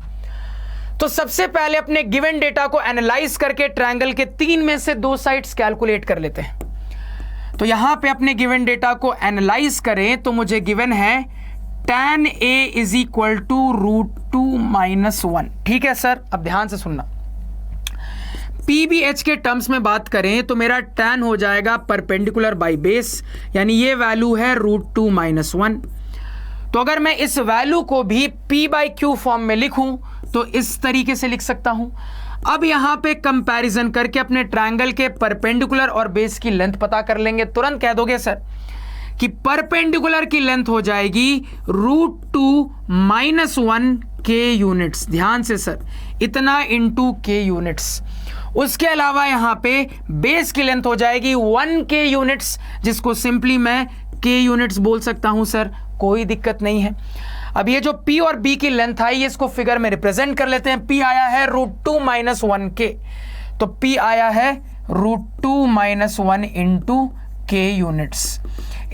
तो सबसे पहले अपने गिवन डेटा को एनालाइज करके ट्रायंगल के 3 में से 2 साइड्स कैलकुलेट कर लेते हैं। तो यहां पे अपने गिवन डेटा को एनालाइज करें तो मुझे गिवन है tan a is equal to √2 - 1। ठीक है सर, अब ध्यान से सुनना। पीबीएच के टर्म्स में बात करें तो मेरा tan हो जाएगा परपेंडिकुलर बाई बेस, यानी ये वैल्यू है √2 - 1। तो अगर मैं इस वैल्यू को भी p/q फॉर्म में लिखूं तो इस तरीके से लिख सकता हूं। अब यहां पे कंपैरिजन करके अपने ट्रायंगल के परपेंडिकुलर और बेस की लेंथ पता कर लेंगे। तुरंत कह दोगे सर कि परपेंडिकुलर की लेंथ हो जाएगी √2 - 1 k यूनिट्स। ध्यान से सर, इतना इंटू k यूनिट्स। उसके अलावा यहां पे बेस की लेंथ हो जाएगी 1 k यूनिट्स, जिसको सिंपली मैं k यूनिट्स बोल सकता हूं सर, कोई दिक्कत नहीं है। अब ये जो P और B की लेंथ आई है इसको फिगर में रिप्रेजेंट कर लेते हैं। P आया है √2 - 1 k, तो P आया है √2 - 1 इंटू k यूनिट्स।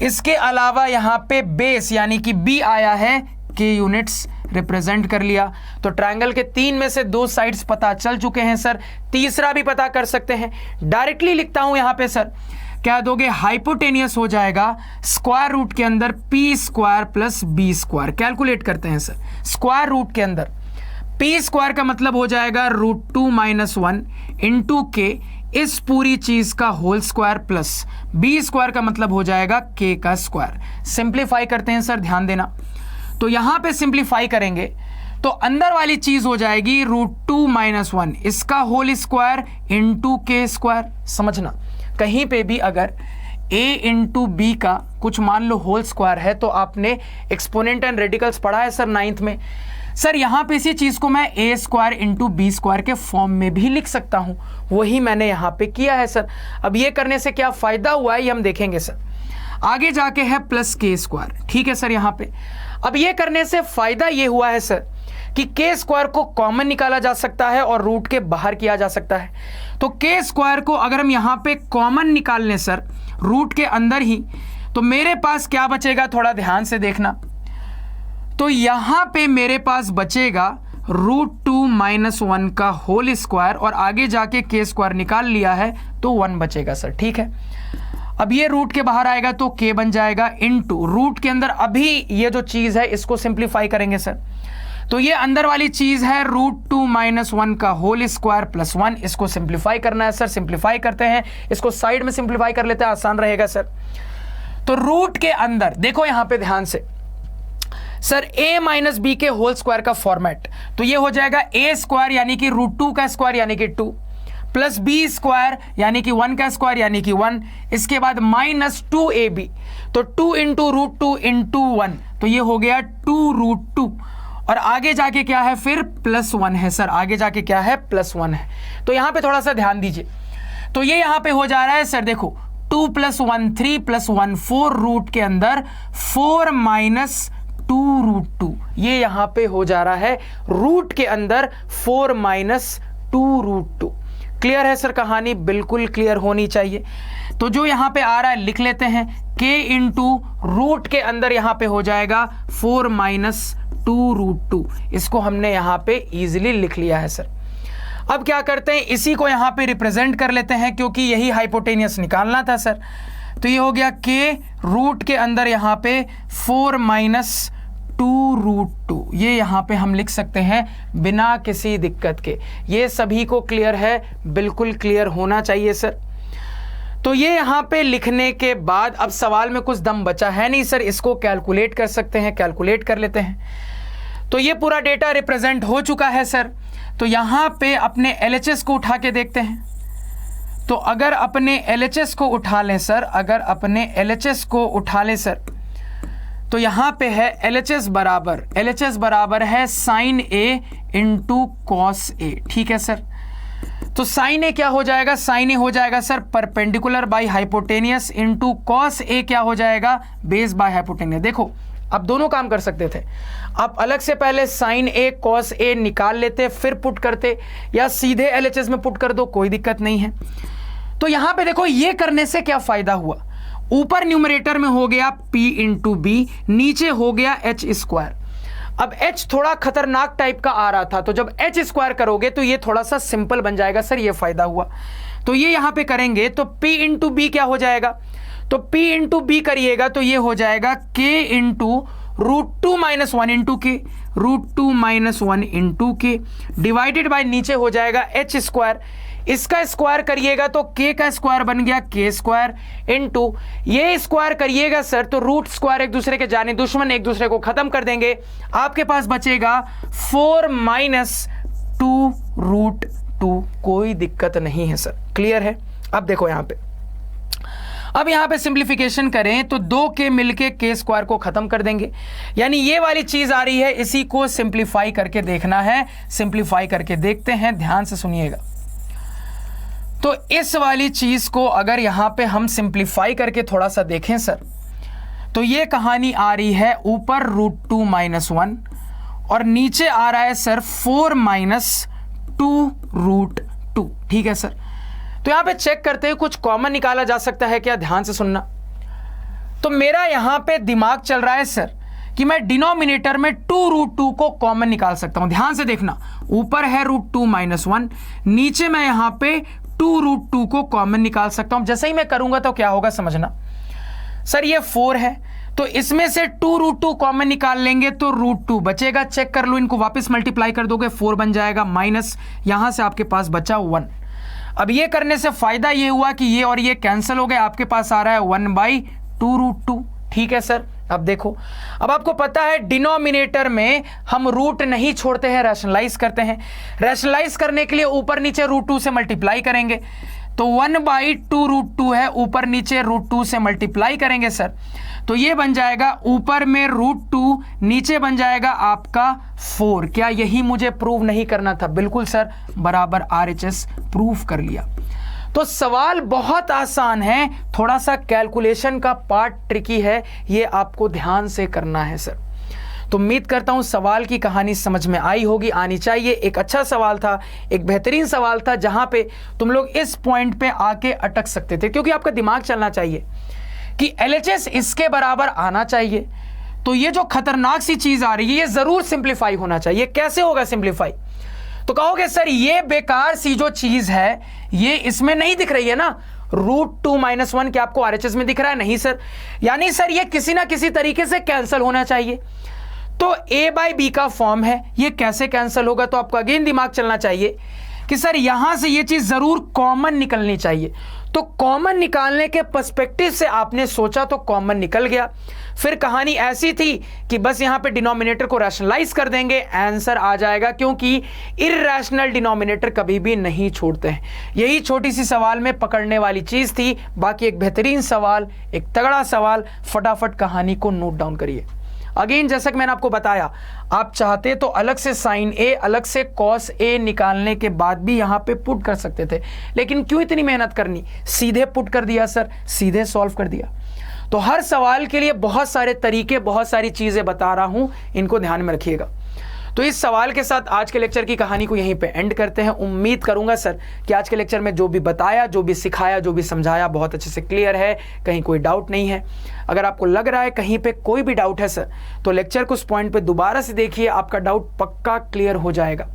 इसके अलावा यहां पे बेस यानी कि B आया है k यूनिट्स, रिप्रेजेंट कर लिया। तो ट्रायंगल के 3 में से 2 साइड्स पता चल चुके हैं सर। तीसरा भी पता कर सकते हैं। डायरेक्टली लिखता हूं यहां पे सर, क्या दोगे? हाइपोटेनियस हो जाएगा स्क्वायर रूट के अंदर p² प्लस b²। कैलकुलेट करते हैं सर। स्क्वायर रूट के अंदर p² का मतलब हो जाएगा √2 - 1 इंटू k, इस पूरी चीज का होल स्क्वायर, प्लस b² का मतलब हो जाएगा k का स्क्वायर। सिंप्लीफाई करते हैं सर, ध्यान देना। तो यहां पे सिंप्लीफाई करेंगे तो अंदर वाली चीज हो जाएगी √2 - 1, इसका होल स्क्वायर इंटू k²। समझना, कहीं पे भी अगर a इंटू बी का कुछ मान लो होल स्क्वायर है तो आपने एक्सपोनेंट एंड रेडिकल्स पढ़ा है सर 9th में। सर यहां पे इसी चीज को मैं a² इंटू b² के फॉर्म में भी लिख सकता हूं, वही मैंने यहां पे किया है सर। अब ये करने से क्या फायदा हुआ है ये हम देखेंगे सर। आगे जाके है प्लस k²। ठीक है सर। यहां पे अब ये करने से फायदा ये हुआ है सर कि k² को कॉमन निकाला जा सकता है और रूट के बाहर किया जा सकता है। तो k² को अगर हम यहां पे कॉमन निकाल लें सर रूट के अंदर ही, तो मेरे पास क्या बचेगा? थोड़ा ध्यान से देखना। तो यहां पे मेरे पास बचेगा √2 - 1 का होल स्क्वायर, और आगे जाके k² निकाल लिया है तो 1 बचेगा सर। ठीक है। अब ये रूट के बाहर आएगा तो k बन जाएगा इंटू रूट के अंदर। अभी ये जो चीज है इसको सिंप्लीफाई करेंगे सर। तो ये अंदर वाली चीज है √2 - 1 का होल स्क्वायर प्लस 1, इसको सिंप्लीफाई करना है सर। सिंप्लीफाई करते हैं, इसको साइड में सिंप्लीफाई कर लेते हैं, आसान रहेगा सर। तो रूट के अंदर देखो यहां पे ध्यान से सर, a - b के होल स्क्वायर का फॉर्मेट, तो ये हो जाएगा a² यानी कि √2 का स्क्वायर यानी कि 2, प्लस b² यानी कि 1 का स्क्वायर यानी कि 1, इसके बाद -2ab, तो 2 इंटू √2 इंटू 1, तो ये हो गया 2√2, और आगे जाके क्या है फिर +1 है सर। आगे जाके क्या है? +1 है। तो यहां पे थोड़ा सा ध्यान दीजिए। तो ये यहां पे हो जा रहा है सर, देखो 2 + 1 3 + 1 4, रूट के अंदर 4 - 2√2, ये यहां पे हो जा रहा है रूट के अंदर 4 - 2√2। क्लियर है सर कहानी? बिल्कुल क्लियर होनी चाहिए। तो जो यहाँ पे आ रहा है लिख लेते हैं, k इंटू रूट के अंदर यहाँ पे हो जाएगा 4 माइनस 2√2। इसको हमने यहाँ पे इजीली लिख लिया है सर। अब क्या करते हैं, इसी को यहाँ पे रिप्रेजेंट कर लेते हैं क्योंकि यही हाइपोटेनियस निकालना था सर। तो ये हो गया k रूट के अंदर यहाँ पे 4 माइनस 2√2, ये यहाँ पे हम लिख सकते हैं बिना किसी दिक्कत के। ये सभी को क्लियर है? बिल्कुल क्लियर होना चाहिए सर। तो ये यहाँ पे लिखने के बाद अब सवाल में कुछ दम बचा है नहीं सर, इसको कैलकुलेट कर सकते हैं, कैलकुलेट कर लेते हैं। तो ये पूरा डेटा रिप्रेजेंट हो चुका है सर। तो यहाँ पे अपने LHS को उठा के देखते हैं। तो अगर अपने LHS को उठा लें सर, अगर अपने LHS को उठा लें सर, तो यहाँ पे है LHS बराबर है sine A into cos A। ठीक है सर। तो साइन A क्या हो जाएगा? साइन A हो जाएगा sir perpendicular by hypotenuse into cos A क्या हो जाएगा? Base by hypotenuse. देखो अब दोनों काम कर सकते थे, आप अलग से पहले साइन A कॉस A निकाल लेते फिर पुट करते, या सीधे LHS में पुट कर दो, कोई दिक्कत नहीं है। तो यहां पे देखो ये करने से क्या फायदा हुआ, ऊपर न्यूमरेटर में हो गया p इंटू बी, नीचे हो गया h स्क्वायर। अब h थोड़ा खतरनाक टाइप का आ रहा था, तो जब h स्क्वायर करोगे तो ये थोड़ा सा सिंपल बन जाएगा सर, ये फायदा हुआ। तो ये यहां पे करेंगे तो p इंटू बी क्या हो जाएगा? तो p इंटू बी करिएगा तो ये हो जाएगा k इंटू √2 माइनस 1 इंटू के, √2 माइनस 1 इंटू के डिवाइडेड बाय नीचे हो जाएगा h स्क्वायर। इसका स्क्वायर करिएगा तो k का स्क्वायर बन गया k स्क्वायर इंटू ये स्क्वायर करिएगा सर तो रूट स्क्वायर एक दूसरे के जाने दुश्मन, एक दूसरे को खत्म कर देंगे। आपके पास बचेगा 4 माइनस 2√2। कोई दिक्कत नहीं है सर, क्लियर है? अब देखो यहां पे, अब यहां पे सिंप्लीफिकेशन करें तो 2 के मिलके k स्क्वायर को खत्म कर देंगे, यानी ये वाली चीज आ रही है, इसी को सिंप्लीफाई करके देखना है। सिंप्लीफाई करके देखते हैं, ध्यान से सुनिएगा। तो इस वाली चीज को अगर यहां पे हम सिंप्लीफाई करके थोड़ा सा देखें सर, तो ये कहानी आ रही है ऊपर √2 माइनस 1 और नीचे आ रहा है सर 4 माइनस 2√2। ठीक है सर। तो यहां पे चेक करते हैं कुछ कॉमन निकाला जा सकता है क्या? ध्यान से सुनना। तो मेरा यहां पे दिमाग चल रहा है सर कि मैं डिनोमिनेटर में 2√2 को कॉमन निकाल सकता हूं। ध्यान से देखना, ऊपर है √2 माइनस 1, नीचे मैं यहां पे 2√2 को कॉमन निकाल सकता हूं। जैसे ही मैं करूंगा तो क्या होगा समझना सर, ये 4 है तो इसमें से 2√2 कॉमन निकाल लेंगे तो √2 बचेगा। चेक कर लो, इनको वापस मल्टीप्लाई कर दोगे 4 बन जाएगा, माइनस यहां से आपके पास बचा 1। अब ये करने से फायदा ये हुआ कि ये और ये कैंसिल हो गए, आपके पास आ रहा है 1/2√2। ठीक है सर। अब देखो, अब आपको पता है डिनोमिनेटर में हम रूट नहीं छोड़ते हैं, रैशनलाइज करते हैं। रैशनलाइज करने के लिए ऊपर नीचे √2 से मल्टीप्लाई करेंगे, तो 1/2√2 है, ऊपर नीचे √2 से मल्टीप्लाई करेंगे सर, तो ये बन जाएगा ऊपर में √2, नीचे बन जाएगा आपका 4। क्या यही मुझे प्रूव नहीं करना था? बिल्कुल सर, बराबर RHS प्रूव कर लिया। तो सवाल बहुत आसान है, थोड़ा सा कैलकुलेशन का पार्ट ट्रिकी है, ये आपको ध्यान से करना है सर। तो उम्मीद करता हूं सवाल की कहानी समझ में आई होगी, आनी चाहिए। एक अच्छा सवाल था, एक बेहतरीन सवाल था, जहां पे तुम लोग इस पॉइंट पे आके अटक सकते थे, क्योंकि आपका दिमाग चलना चाहिए कि LHS इसके बराबर आना चाहिए। तो ये जो खतरनाक सी चीज आ रही है, ये जरूर सिंप्लीफाई होना चाहिए। कैसे होगा सिंप्लीफाई? तो कहोगे सर ये बेकार सी जो चीज है ये इसमें नहीं दिख रही है ना, √2 माइनस 1 क्या आपको RHS में दिख रहा है? नहीं सर, यानी सर ये किसी ना किसी तरीके से कैंसिल होना चाहिए। तो A/B का फॉर्म है, ये कैसे कैंसिल होगा? तो आपको अगेन दिमाग चलना चाहिए कि सर यहां से ये चीज जरूर कॉमन निकलनी चाहिए। तो कॉमन निकालने के पर्सपेक्टिव से आपने सोचा तो कॉमन निकल गया। फिर कहानी ऐसी थी कि बस यहां पे डिनोमिनेटर को रैशनलाइज कर देंगे, आंसर आ जाएगा, क्योंकि इरैशनल डिनोमिनेटर कभी भी नहीं छोड़ते हैं। यही छोटी सी सवाल में पकड़ने वाली चीज थी। बाकी एक बेहतरीन सवाल, एक तगड़ा सवाल, फटाफट कहानी को नोट डाउन करिए। अगेन जैसा कि मैंने आपको बताया, आप चाहते तो अलग से साइन A, अलग से कॉस A निकालने के बाद भी यहां पे पुट कर सकते थे, लेकिन क्यों इतनी मेहनत करनी, सीधे पुट कर दिया सर, सीधे सॉल्व कर दिया। तो हर सवाल के लिए बहुत सारे तरीके, बहुत सारी चीजें बता रहा हूं, इनको ध्यान में रखिएगा। तो इस सवाल के साथ आज के लेक्चर की कहानी को यहीं पे एंड करते हैं। उम्मीद करूंगा सर कि आज के लेक्चर में जो भी बताया, जो भी सिखाया, जो भी समझाया बहुत अच्छे से क्लियर है, कहीं कोई डाउट नहीं है। अगर आपको लग रहा है कहीं पे कोई भी डाउट है सर, तो लेक्चर को उस पॉइंट पे दोबारा से देखिए, आपका डाउट पक्का क्लियर हो जाएगा।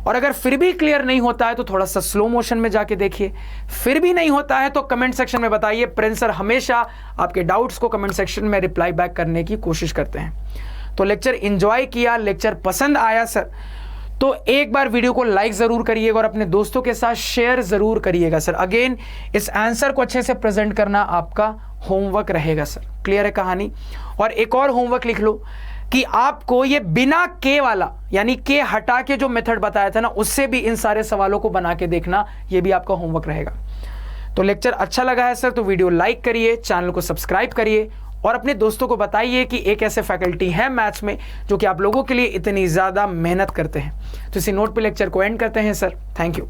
और अगर फिर भी क्लियर नहीं होता है तो थोड़ा सा स्लो मोशन में जाके देखिए। फिर भी नहीं होता है तो कमेंट सेक्शन में बताइए। प्रिंस सर हमेशा आपके डाउट्स को कमेंट सेक्शन में रिप्लाई बैक करने की कोशिश करते हैं। तो लेक्चर एंजॉय किया, लेक्चर पसंद आया सर, तो एक बार वीडियो को लाइक जरूर करिएगा और अपने दोस्तों के साथ शेयर जरूर करिएगा सर। अगेन इस आंसर को अच्छे से प्रेजेंट करना आपका होमवर्क रहेगा सर। क्लियर है कहानी? और एक और होमवर्क लिख लो कि आपको ये बिना के वाला, यानी के हटा के जो मेथड बताया था ना, उससे भी इन सारे सवालों को बना के देखना, ये भी आपका होमवर्क रहेगा। तो लेक्चर अच्छा लगा है सर तो वीडियो लाइक करिए, चैनल को सब्सक्राइब करिए और अपने दोस्तों को बताइए कि एक ऐसे फैकल्टी है मैथ्स में जो कि आप लोगों के लिए इतनी ज़्यादा मेहनत करते हैं। तो इसी नोट पे लेक्चर को एंड करते हैं सर। Thank you.